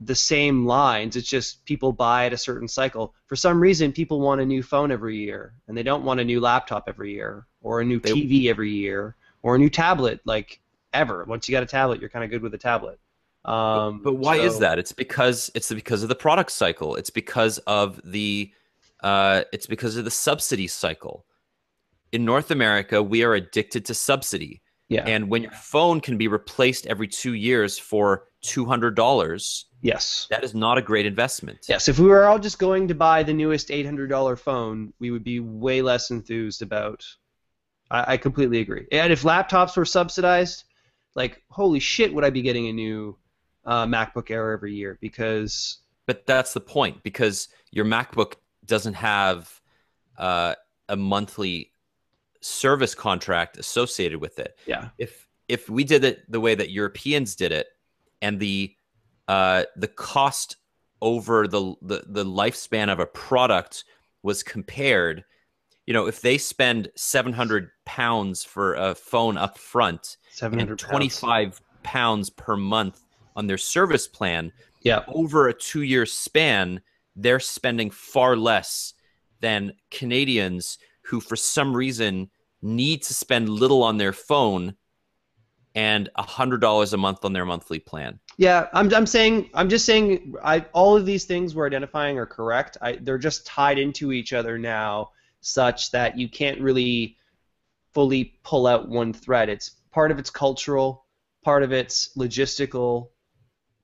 the same lines. It's just people buy at a certain cycle. For some reason, people want a new phone every year, and they don't want a new laptop every year, or a new They TV every year, or a new tablet. Like, ever. Once you got a tablet, you're kind of good with a tablet. but why is So that? It's because of the product cycle. It's because of the subsidy cycle. In North America, we are addicted to subsidy. yeah, And when your phone can be replaced every 2 years for $200, yes, that is not a great investment. yes. If we were all just going to buy the newest $800 phone, we would be way less enthused about. I completely agree. And if laptops were subsidized, like, holy shit, would I be getting a new MacBook Air every year? Because But that's the point, because your MacBook doesn't have a monthly service contract associated with it. yeah, If we did it the way that Europeans did it, and the cost over the lifespan of a product was compared, if they spend £700 for a phone up front and 700 pounds. £25 per month on their service plan, Yeah, over a 2 year span, they're spending far less than Canadians who, for some reason, need to spend little on their phone and $100 a month on their monthly plan. yeah. I'm just saying. All of these things we're identifying are correct. They're just tied into each other now, such that you can't really fully pull out one thread. It's part of it's cultural, part of it's logistical,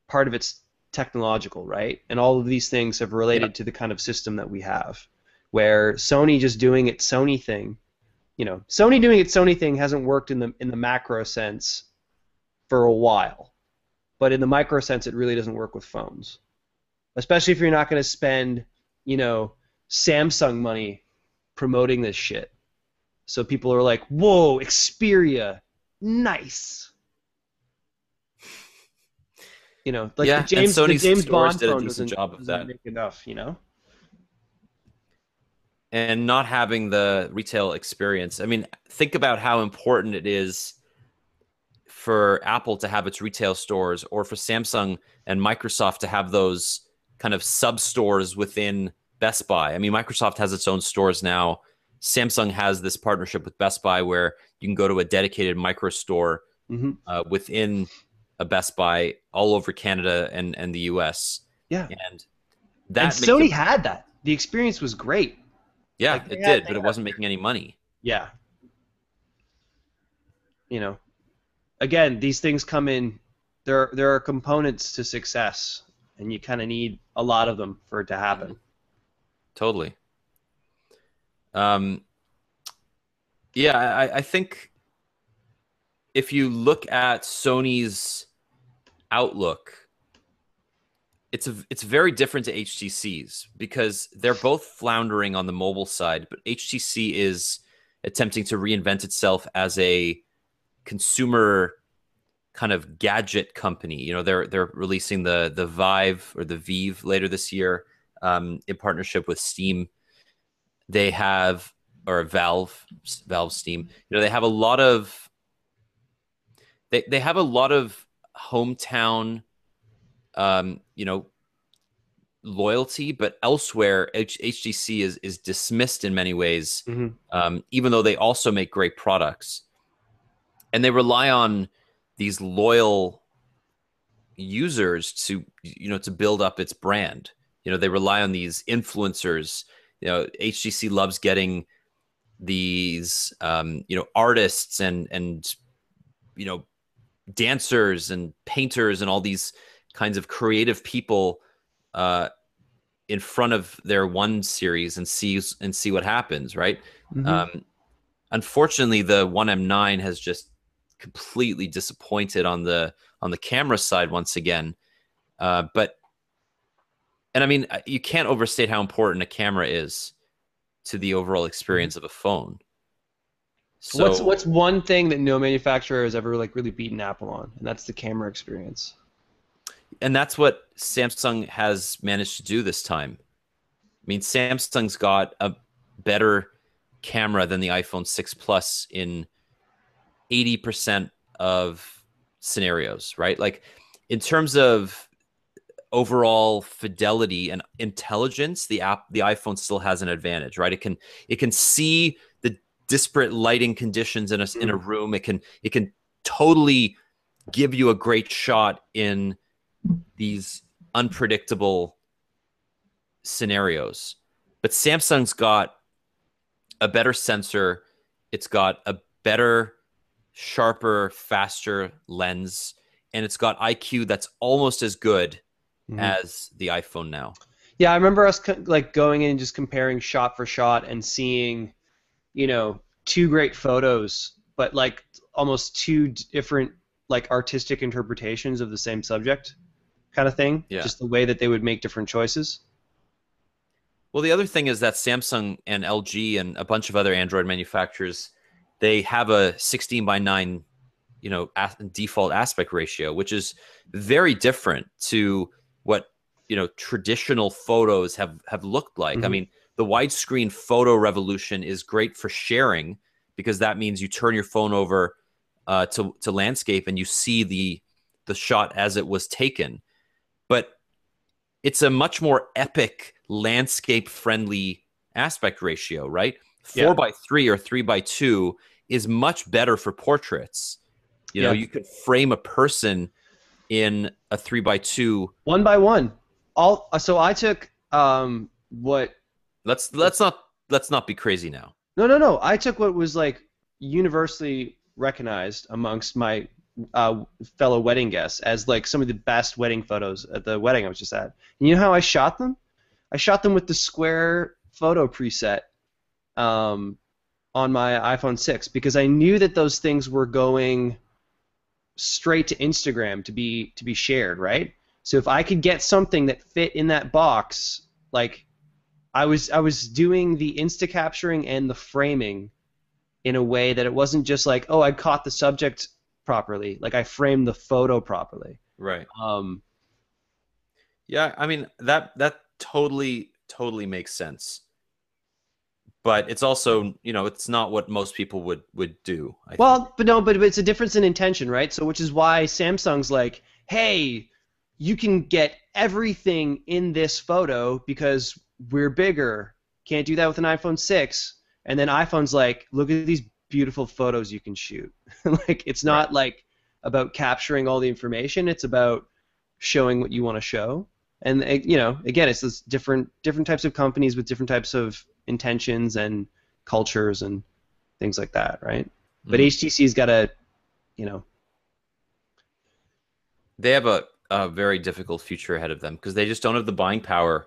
part of it's technological, right? And all of these things have Yeah. related to the kind of system that we have. where Sony just doing its Sony thing, Sony doing its Sony thing hasn't worked in the macro sense for a while, but in the micro sense, it really doesn't work with phones, especially if you're not going to spend, Samsung money promoting this shit. So people are like, "Whoa, Xperia, nice." Like Yeah, and the Sony's James stores Bond did a phone decent job of doesn't that. make enough. And not having the retail experience. I mean, think about how important it is for Apple to have its retail stores, or for Samsung and Microsoft to have those kind of sub stores within Best Buy. I mean, Microsoft has its own stores now. Samsung has this partnership with Best Buy where you can go to a dedicated micro store Mm-hmm. within a Best Buy all over Canada and the US. Yeah. And And that makes Sony it, had that. The experience was great. yeah, Like it did, but it wasn't making any money. yeah. You know, Again, these things come in. There are components to success, and you kind of need a lot of them for it to happen. Totally. Um, yeah, I think if you look at Sony's outlook, it's very different to HTC's because they're both floundering on the mobile side, but HTC is attempting to reinvent itself as a consumer kind of gadget company. They're releasing the Vive or the Vive later this year in partnership with Steam. They have or Valve Steam. They have a lot of they have a lot of hometown loyalty, but elsewhere HTC is dismissed in many ways, even though they also make great products, and they rely on these loyal users to build up its brand. They rely on these influencers. HTC loves getting these artists and dancers and painters and all these kinds of creative people in front of their One series and see what happens, right? Unfortunately, the One M9 has just completely disappointed on the camera side once again. But I mean, you can't overstate how important a camera is to the overall experience of a phone. So What's one thing that no manufacturer has ever really beaten Apple on, and that's the camera experience. And that's what Samsung has managed to do this time. I mean, Samsung's got a better camera than the iPhone 6 Plus in 80% of scenarios, right? Like in terms of overall fidelity and intelligence, the iPhone still has an advantage, right? It can see the disparate lighting conditions in a room. It can totally give you a great shot in these unpredictable scenarios. But Samsung's got a better sensor. It's got a better, sharper, faster lens, and it's got IQ that's almost as good as the iPhone now. Yeah, I remember us going in and just comparing shot for shot and seeing, two great photos, but like almost two different artistic interpretations of the same subject, kind of thing. Yeah. Just the way that they would make different choices. Well, the other thing is that Samsung and LG and a bunch of other Android manufacturers, they have a 16:9, default aspect ratio, which is very different to what traditional photos have looked like. I mean, the widescreen photo revolution is great for sharing because that means you turn your phone over to landscape and you see the shot as it was taken. But it's a much more epic landscape-friendly aspect ratio, right? 4:3 or 3:2 is much better for portraits. You could frame a person in a 3:2. 1:1. So I took what? Let's not be crazy now. No. I took what was universally recognized amongst my fellow wedding guests as some of the best wedding photos at the wedding I was just at. And you know how I shot them? I shot them with the square photo preset on my iPhone 6 because I knew that those things were going straight to Instagram to be shared, right? So if I could get something that fit in that box, like I was doing the insta capturing and the framing in a way that it wasn't just like, oh, I caught the subject properly, like I framed the photo properly. Right. Um, Yeah, I mean that totally makes sense. But it's also, it's not what most people would do, I think. well, but no, but it's a difference in intention, right? So which is why Samsung's like, hey, you can get everything in this photo because we're bigger. Can't do that with an iPhone 6. And then iPhone's like, look at these beautiful photos you can shoot. Like it's Right. not like about capturing all the information. It's about showing what you want to show. And again, it's those different types of companies with different types of intentions and cultures and things like that, right? But HTC's got a, you know, They have a very difficult future ahead of them because they just don't have the buying power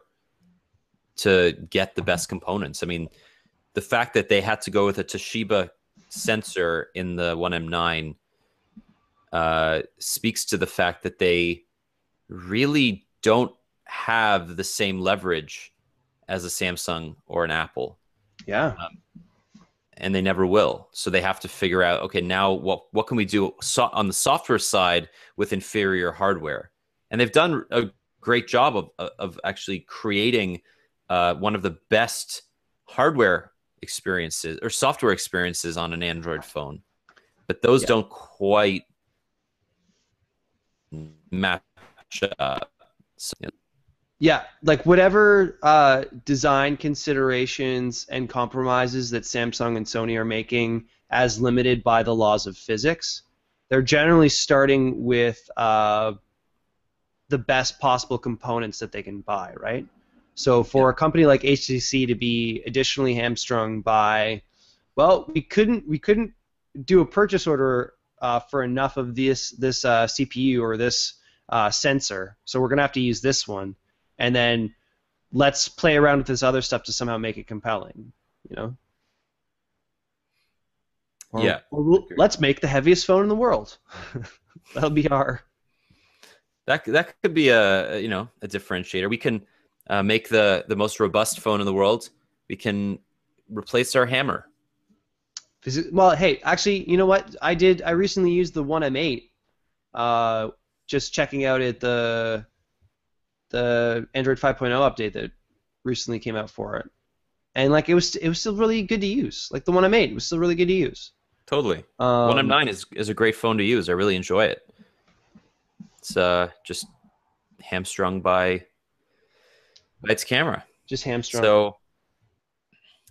to get the best components. I mean, the fact that they had to go with a Toshiba sensor in the 1M9 speaks to the fact that they really don't have the same leverage as a Samsung or an Apple. yeah. And they never will. So they have to figure out, okay, now what can we do on the software side with inferior hardware? And they've done a great job of actually creating one of the best hardware experiences or software experiences on an Android phone. But those Yeah. don't quite match up. So, Yeah, like whatever design considerations and compromises that Samsung and Sony are making as limited by the laws of physics, they're generally starting with the best possible components that they can buy, right? So for a company like HTC to be additionally hamstrung by, well, we couldn't do a purchase order for enough of this CPU or this sensor, so we're gonna have to use this one, and then let's play around with this other stuff to somehow make it compelling, you know? Yeah. Let's make the heaviest phone in the world. That'll be our. That could be a differentiator. We can make the most robust phone in the world. We can replace our hammer. Well, hey, actually, you know what? I recently used the 1M8, just checking out the Android 5.0 update that recently came out for it, and like it was still really good to use. Like the 1M8 was still really good to use. Totally. 1M9 is a great phone to use. I really enjoy it. It's just hamstrung by its camera. Just hamstrung. So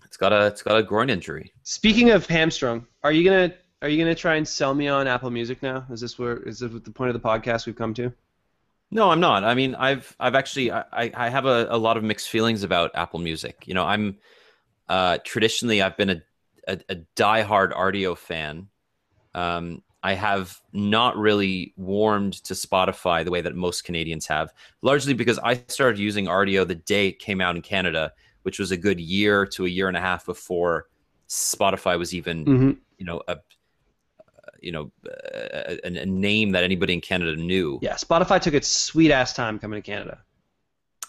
it's got a groin injury. Speaking of hamstrung, are you gonna try and sell me on Apple Music now? Is this the point of the podcast we've come to? No, I'm not. I mean, I've actually I have a lot of mixed feelings about Apple Music. I'm traditionally I've been a diehard Rdio fan. I have not really warmed to Spotify the way that most Canadians have, largely because I started using Rdio the day it came out in Canada, which was a good year to a year and a half before Spotify was even, a name that anybody in Canada knew. Yeah, Spotify took its sweet ass time coming to Canada.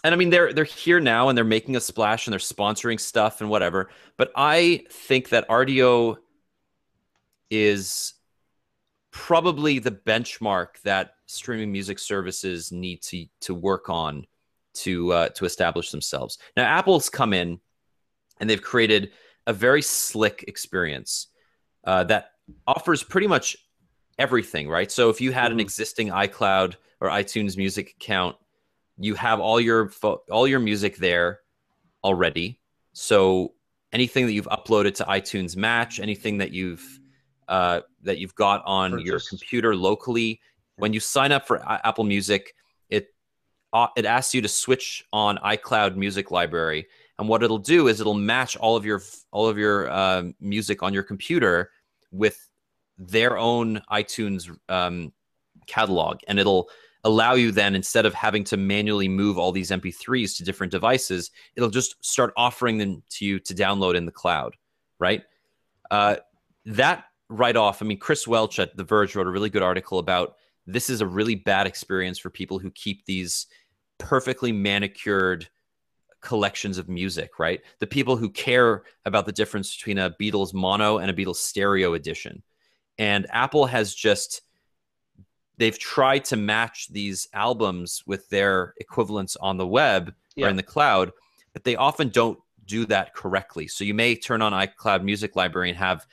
And I mean, they're here now and they're making a splash and they're sponsoring stuff and whatever. But I think that Rdio is probably the benchmark that streaming music services need to work on to establish themselves. Now, Apple's come in and they've created a very slick experience that offers pretty much everything, right? So if you had an existing iCloud or iTunes Music account, you have all your music there already. So anything that you've uploaded to iTunes Match, anything that you've got on your computer locally, when you sign up for Apple Music, it asks you to switch on iCloud Music Library, and what it'll do is it'll match all of your music on your computer with their own iTunes catalog, and it'll allow you then, instead of having to manually move all these MP3s to different devices, it'll just start offering them to you to download in the cloud, right? That right off, I mean, Chris Welch at The Verge wrote a really good article about this is a really bad experience for people who keep these perfectly manicured collections of music, right? The people who care about the difference between a Beatles mono and a Beatles stereo edition. And Apple has just, they've tried to match these albums with their equivalents on the web or in the cloud, but they often don't do that correctly. So you may turn on iCloud Music Library and have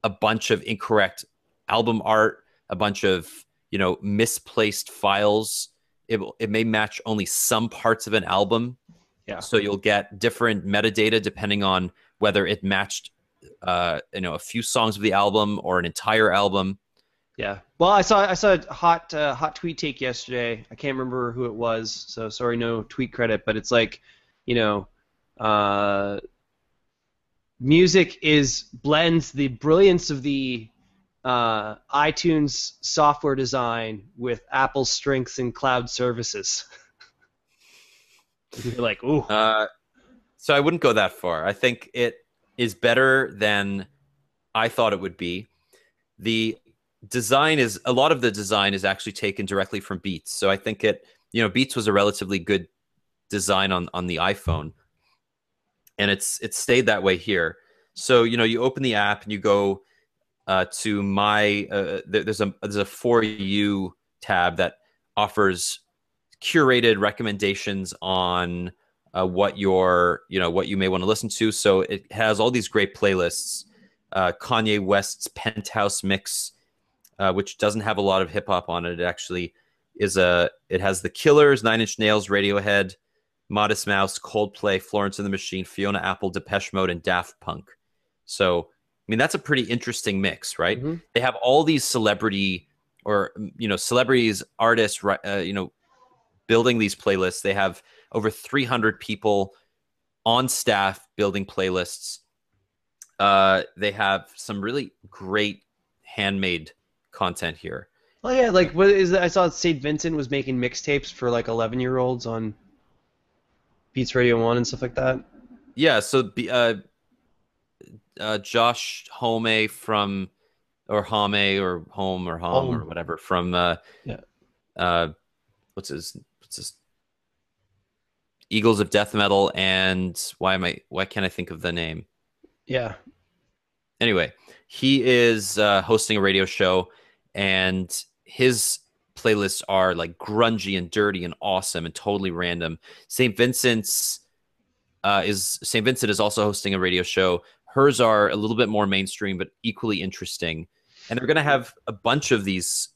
a bunch of incorrect album art, a bunch of, you know, misplaced files. It may match only some parts of an album. Yeah. So you'll get different metadata depending on whether it matched, you know, a few songs of the album or an entire album. Yeah. Well, I saw a hot tweet take yesterday. I can't remember who it was, so sorry, no tweet credit. But it's like, you know, music blends the brilliance of the iTunes software design with Apple's strengths in cloud services. You're like, ooh. So I wouldn't go that far. I think it is better than I thought it would be. The design is, a lot of the design is actually taken directly from Beats. So I think it, you know, Beats was a relatively good design on the iPhone, and it's stayed that way here. So, you know, you open the app and you go to my there's a For You tab that offers curated recommendations on what you may want to listen to. So it has all these great playlists. Kanye West's Penthouse Mix, which doesn't have a lot of hip hop on it. It actually is it has The Killers, Nine Inch Nails, Radiohead, Modest Mouse, Coldplay, Florence and the Machine, Fiona Apple, Depeche Mode, and Daft Punk. So, I mean, that's a pretty interesting mix, right? Mm-hmm. They have all these celebrities, artists, building these playlists. They have over 300 people on staff building playlists. They have some really great handmade content here. Oh yeah, like what is that? I saw St. Vincent was making mixtapes for like 11-year-olds on Beats Radio 1 and stuff like that. Yeah, so Josh Homme from, or Hame or Home or Hom or whatever from what's his Eagles of Death Metal, and why can't I think of the name? Yeah. Anyway, he is hosting a radio show, and his playlists are like grungy and dirty and awesome and totally random. St. Vincent is also hosting a radio show. Hers are a little bit more mainstream, but equally interesting. And they're going to have a bunch of these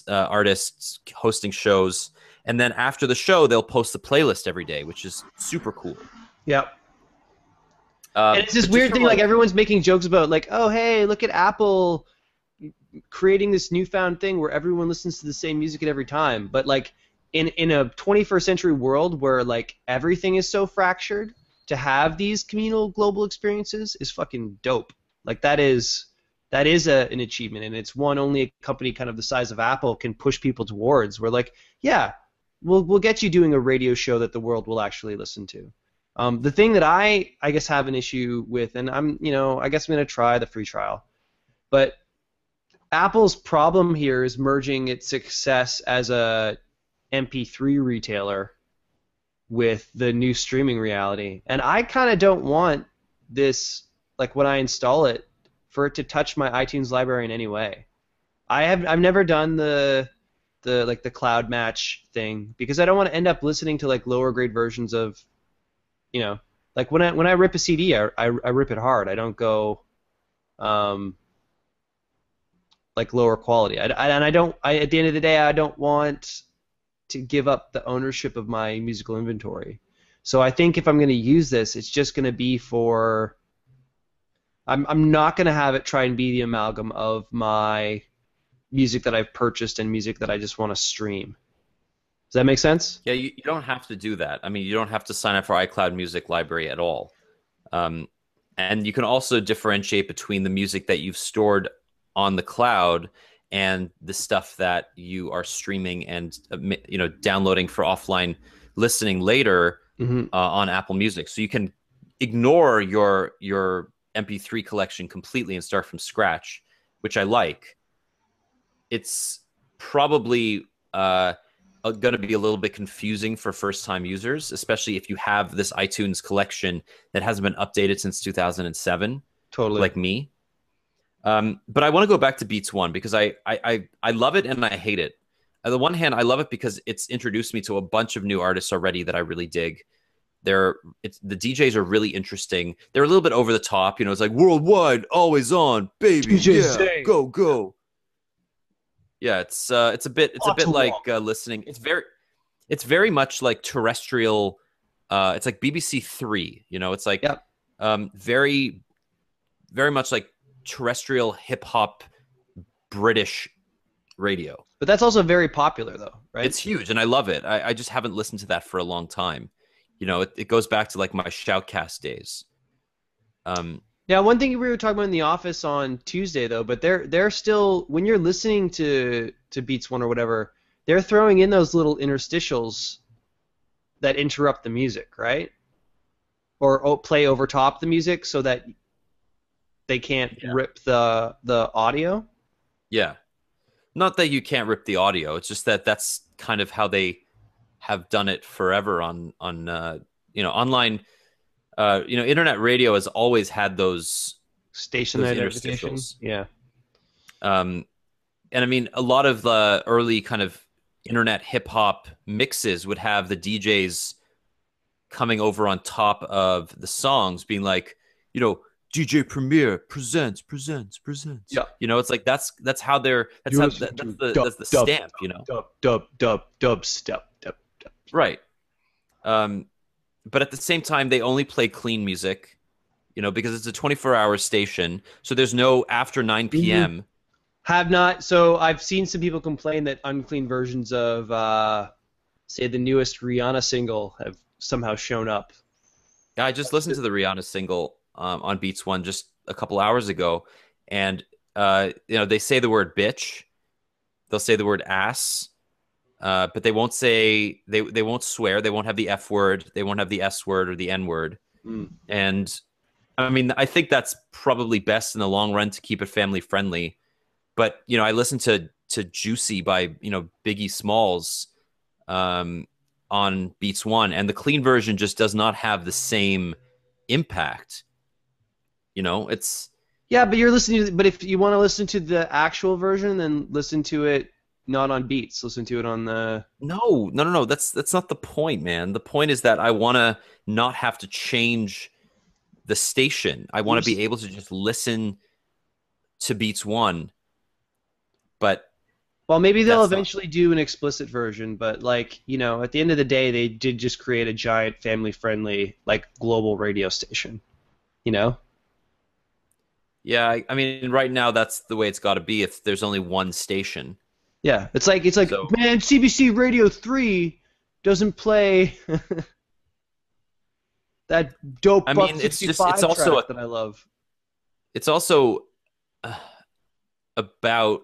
artists hosting shows. And then after the show, they'll post the playlist every day, which is super cool. Yep. And it's this weird thing, like everyone's making jokes about, like, oh, hey, look at Apple creating this newfound thing where everyone listens to the same music at every time. But, like, in a 21st century world where, like, everything is so fractured, to have these communal global experiences is fucking dope. Like, that is an achievement, and it's one only a company kind of the size of Apple can push people towards. We're like, yeah, we'll get you doing a radio show that the world will actually listen to. The thing that I guess have an issue with, and I guess I'm going to try the free trial, but Apple's problem here is merging its success as a MP3 retailer with the new streaming reality. And I kind of don't want this, like when I install it, for it to touch my iTunes library in any way. I've never done the cloud match thing because I don't want to end up listening to like lower grade versions of, like when I rip a CD, I rip it hard. I don't go like lower quality. At the end of the day, I don't want to give up the ownership of my musical inventory. So I think if I'm going to use this, it's just going to be for. I'm not going to have it try and be the amalgam of my music that I've purchased and music that I just want to stream. Does that make sense? Yeah, you don't have to do that. I mean, you don't have to sign up for iCloud Music Library at all. And you can also differentiate between the music that you've stored on the cloud and the stuff that you are streaming and downloading for offline listening later on Apple Music. So you can ignore your MP3 collection completely and start from scratch, which I like. It's probably going to be a little bit confusing for first-time users, especially if you have this iTunes collection that hasn't been updated since 2007, Totally. like me. But I want to go back to Beats One because I love it and I hate it. On the one hand, I love it because it's introduced me to a bunch of new artists already that I really dig. The DJs are really interesting. They're a little bit over the top. It's like worldwide, always on, baby, yeah, go. Yeah, it's a bit like listening. It's very much like terrestrial. It's like BBC Three. It's like very, very much like terrestrial hip hop British radio. But that's also very popular, though, right? It's huge, and I love it. I just haven't listened to that for a long time. It goes back to like my SyrupCast days. Yeah, one thing we were talking about in the office on Tuesday, though, but they're still, when you're listening to Beats One or whatever, they're throwing in those little interstitials that interrupt the music, right? Or play over top the music so that they can't rip the audio. Yeah. Not that you can't rip the audio. It's just that that's kind of how they have done it forever on online. Internet radio has always had those station interstitials. Yeah. And I mean, a lot of the early kind of internet hip hop mixes would have the DJs coming over on top of the songs, being like, DJ Premier presents. Yeah. It's like that's how they're that's the stamp. Dub step. Right. But at the same time, they only play clean music, because it's a 24-hour station. So there's no after 9 p.m. Have not. So I've seen some people complain that unclean versions of, say, the newest Rihanna single have somehow shown up. Yeah, I just listened to the Rihanna single on Beats One just a couple hours ago, and they say the word bitch, they'll say the word ass. But they won't say they won't swear. They won't have the F word. They won't have the S word or the N word. And I mean, I think that's probably best in the long run to keep it family friendly. But I listened to Juicy by Biggie Smalls on Beats One, and the clean version just does not have the same impact. It's but you're listening. But if you want to listen to the actual version, then listen to it. Not on Beats. Listen to it on the. No. That's not the point, man. The point is that I want to not have to change the station. I want to be able to just listen to Beats One. But maybe they'll eventually do an explicit version. But at the end of the day, they did just create a giant family-friendly global radio station. Yeah, I mean, right now that's the way it's got to be. If there's only one station. Yeah, it's like man, CBC Radio 3 doesn't play that dope. I mean, it's also that I love. It's also about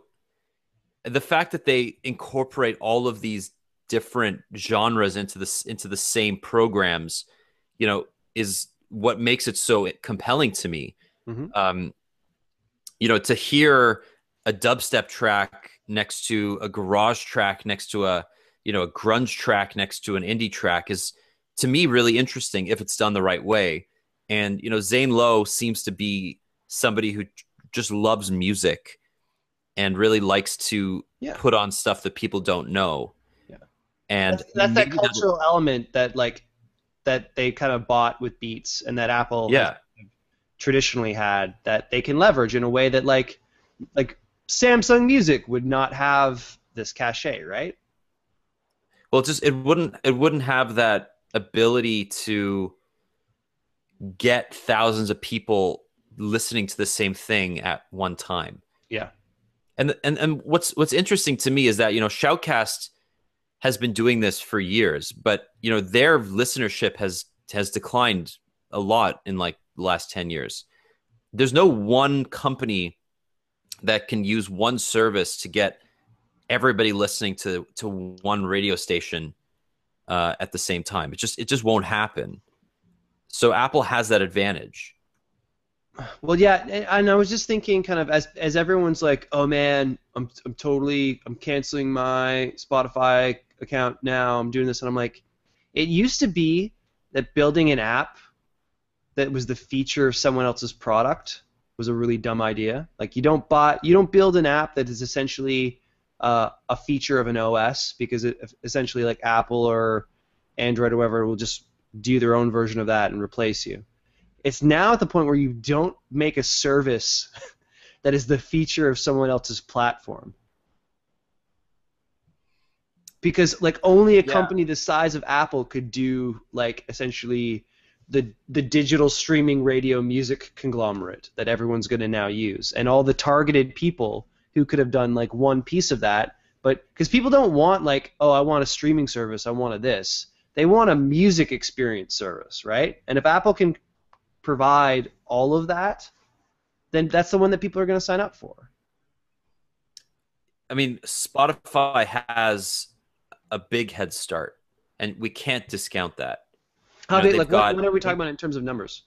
the fact that they incorporate all of these different genres into the same programs. Is what makes it so compelling to me. To hear a dubstep track next to a garage track, next to a grunge track, next to an indie track is, to me, really interesting if it's done the right way. And Zane Lowe seems to be somebody who just loves music and really likes to put on stuff that people don't know. Yeah, and that's that cultural element that they kind of bought with Beats, and that Apple has traditionally had, that they can leverage in a way that like Samsung Music would not have this cachet, right? Well, it wouldn't have that ability to get thousands of people listening to the same thing at one time. Yeah. And what's interesting to me is that SyrupCast has been doing this for years, but their listenership has declined a lot in the last 10 years. There's no one company that can use one service to get everybody listening to one radio station at the same time. It just won't happen. So Apple has that advantage. Well, yeah, and I was just thinking, kind of as everyone's like, oh man, I'm canceling my Spotify account now. I'm doing this, and I'm like, it used to be that building an app that was the feature of someone else's product was a really dumb idea. Like you don't build an app that is essentially a feature of an OS, because it essentially, like Apple or Android or whatever, will just do their own version of that and replace you. It's now at the point where you don't make a service that is the feature of someone else's platform. Because like only a company the size of Apple could do like essentially the digital streaming radio music conglomerate that everyone's going to now use, and all the targeted people who could have done like one piece of that. But because people don't want like, oh, I want a streaming service, I want this. They want a music experience service, right? And if Apple can provide all of that, then that's the one that people are going to sign up for. I mean, Spotify has a big head start, and we can't discount that. How big? Like, what are we talking about in terms of numbers?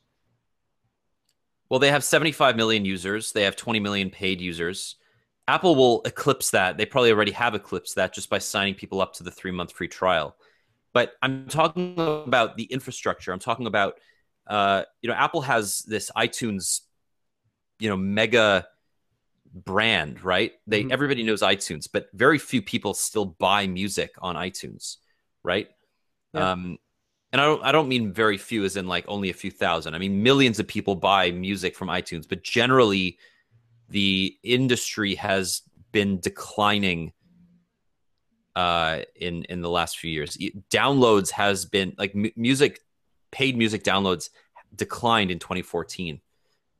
Well, they have 75 million users. They have 20 million paid users. Apple will eclipse that. They probably already have eclipsed that just by signing people up to the 3-month free trial. But I'm talking about the infrastructure. I'm talking about, Apple has this iTunes, mega brand, right? Everybody knows iTunes, but very few people still buy music on iTunes, right? Yeah. And I don't mean very few as in like only a few thousand. I mean millions of people buy music from iTunes, but generally the industry has been declining in the last few years. Downloads has been like paid music downloads declined in 2014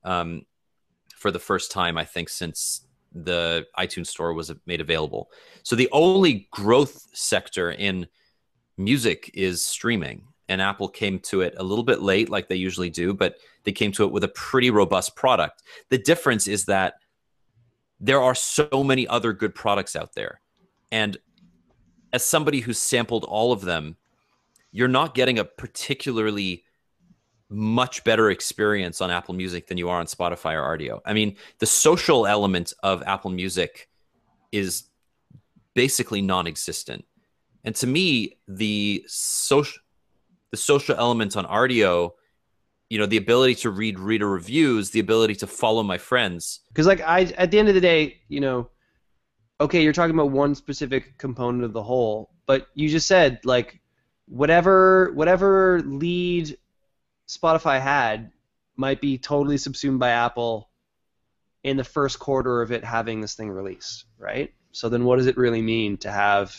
for the first time, I think, since the iTunes Store was made available. So the only growth sector in music is streaming, and Apple came to it a little bit late, like they usually do, but they came to it with a pretty robust product. The difference is that there are so many other good products out there, and as somebody who's sampled all of them, you're not getting a particularly much better experience on Apple Music than you are on Spotify or Rdio. I mean, the social element of Apple Music is basically non-existent. And to me, the social element on Rdio, the ability to read reader reviews, the ability to follow my friends. Because like at the end of the day, okay, you're talking about one specific component of the whole, but you just said like whatever lead Spotify had might be totally subsumed by Apple in the first quarter of it having this thing released, right? So then what does it really mean to have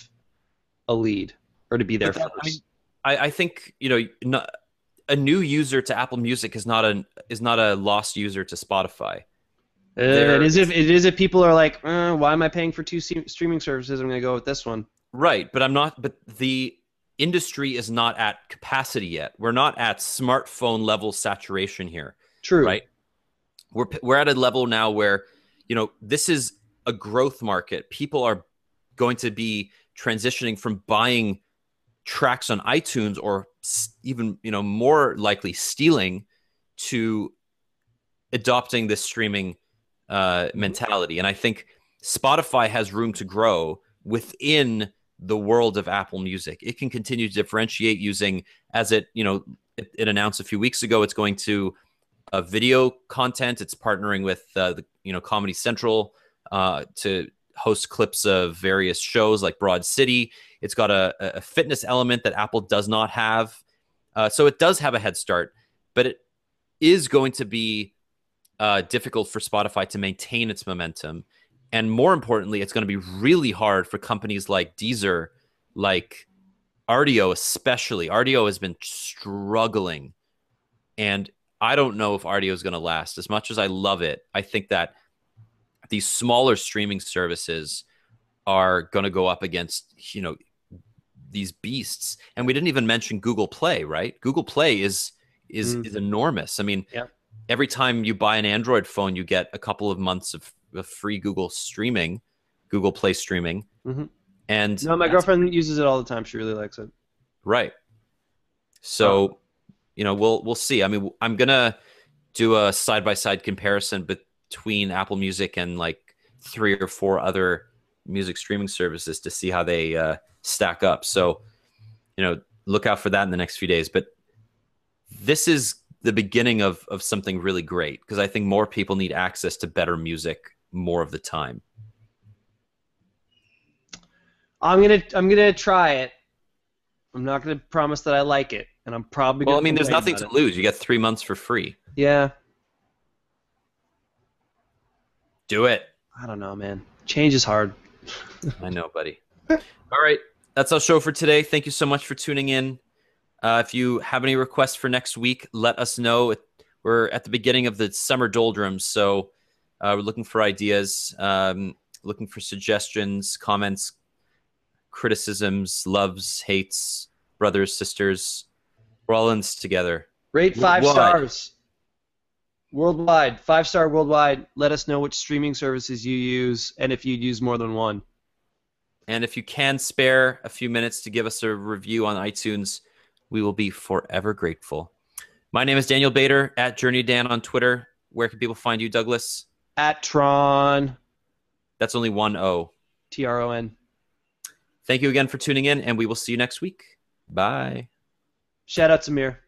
a lead or to be there first? I think a new user to Apple Music is not a lost user to Spotify. It is if people are like, why am I paying for 2 streaming services? I'm going to go with this one. Right, but the industry is not at capacity yet. We're not at smartphone level saturation here. True. Right? We're at a level now where, this is a growth market. People are going to be transitioning from buying tracks on iTunes or even, more likely stealing to adopting this streaming mentality. And I think Spotify has room to grow within the world of Apple Music. It can continue to differentiate using, as it announced a few weeks ago, it's going to video content. It's partnering with Comedy Central to host clips of various shows like Broad City. It's got a fitness element that Apple does not have. So it does have a head start, but it is going to be difficult for Spotify to maintain its momentum. And more importantly, it's going to be really hard for companies like Deezer, like Rdio especially. Rdio has been struggling, and I don't know if Rdio is going to last. As much as I love it, I think that these smaller streaming services are going to go up against, these beasts. And we didn't even mention Google Play, right? Google Play is enormous. I mean, yeah. Every time you buy an Android phone, you get a couple of months of free Google streaming, Google Play streaming. Mm-hmm. And no, my girlfriend uses it all the time. She really likes it. Right. So, we'll see. I mean, I'm gonna do a side-by-side comparison between Apple Music and like 3 or 4 other music streaming services to see how they stack up. So, look out for that in the next few days. But this is the beginning of something really great, because I think more people need access to better music more of the time. I'm gonna try it. I'm not gonna promise that I like it, and I'm probably gonna. Well, I mean, there's nothing to lose. You get 3 months for free. Yeah. Do it. I don't know, man. Change is hard. I know, buddy. All right, that's our show for today. Thank you so much for tuning in. If you have any requests for next week, let us know. We're at the beginning of the summer doldrums, so we're looking for ideas, looking for suggestions, comments, criticisms, loves, hates, brothers, sisters. We're all in this together. Rate 5 stars. Worldwide. 5-star worldwide. Let us know which streaming services you use and if you use more than one. And if you can spare a few minutes to give us a review on iTunes, we will be forever grateful. My name is Daniel Bader, at JourneyDan on Twitter. Where can people find you, Douglas? At Tron. That's only one O. TRON. Thank you again for tuning in, and we will see you next week. Bye. Shout out to Amir.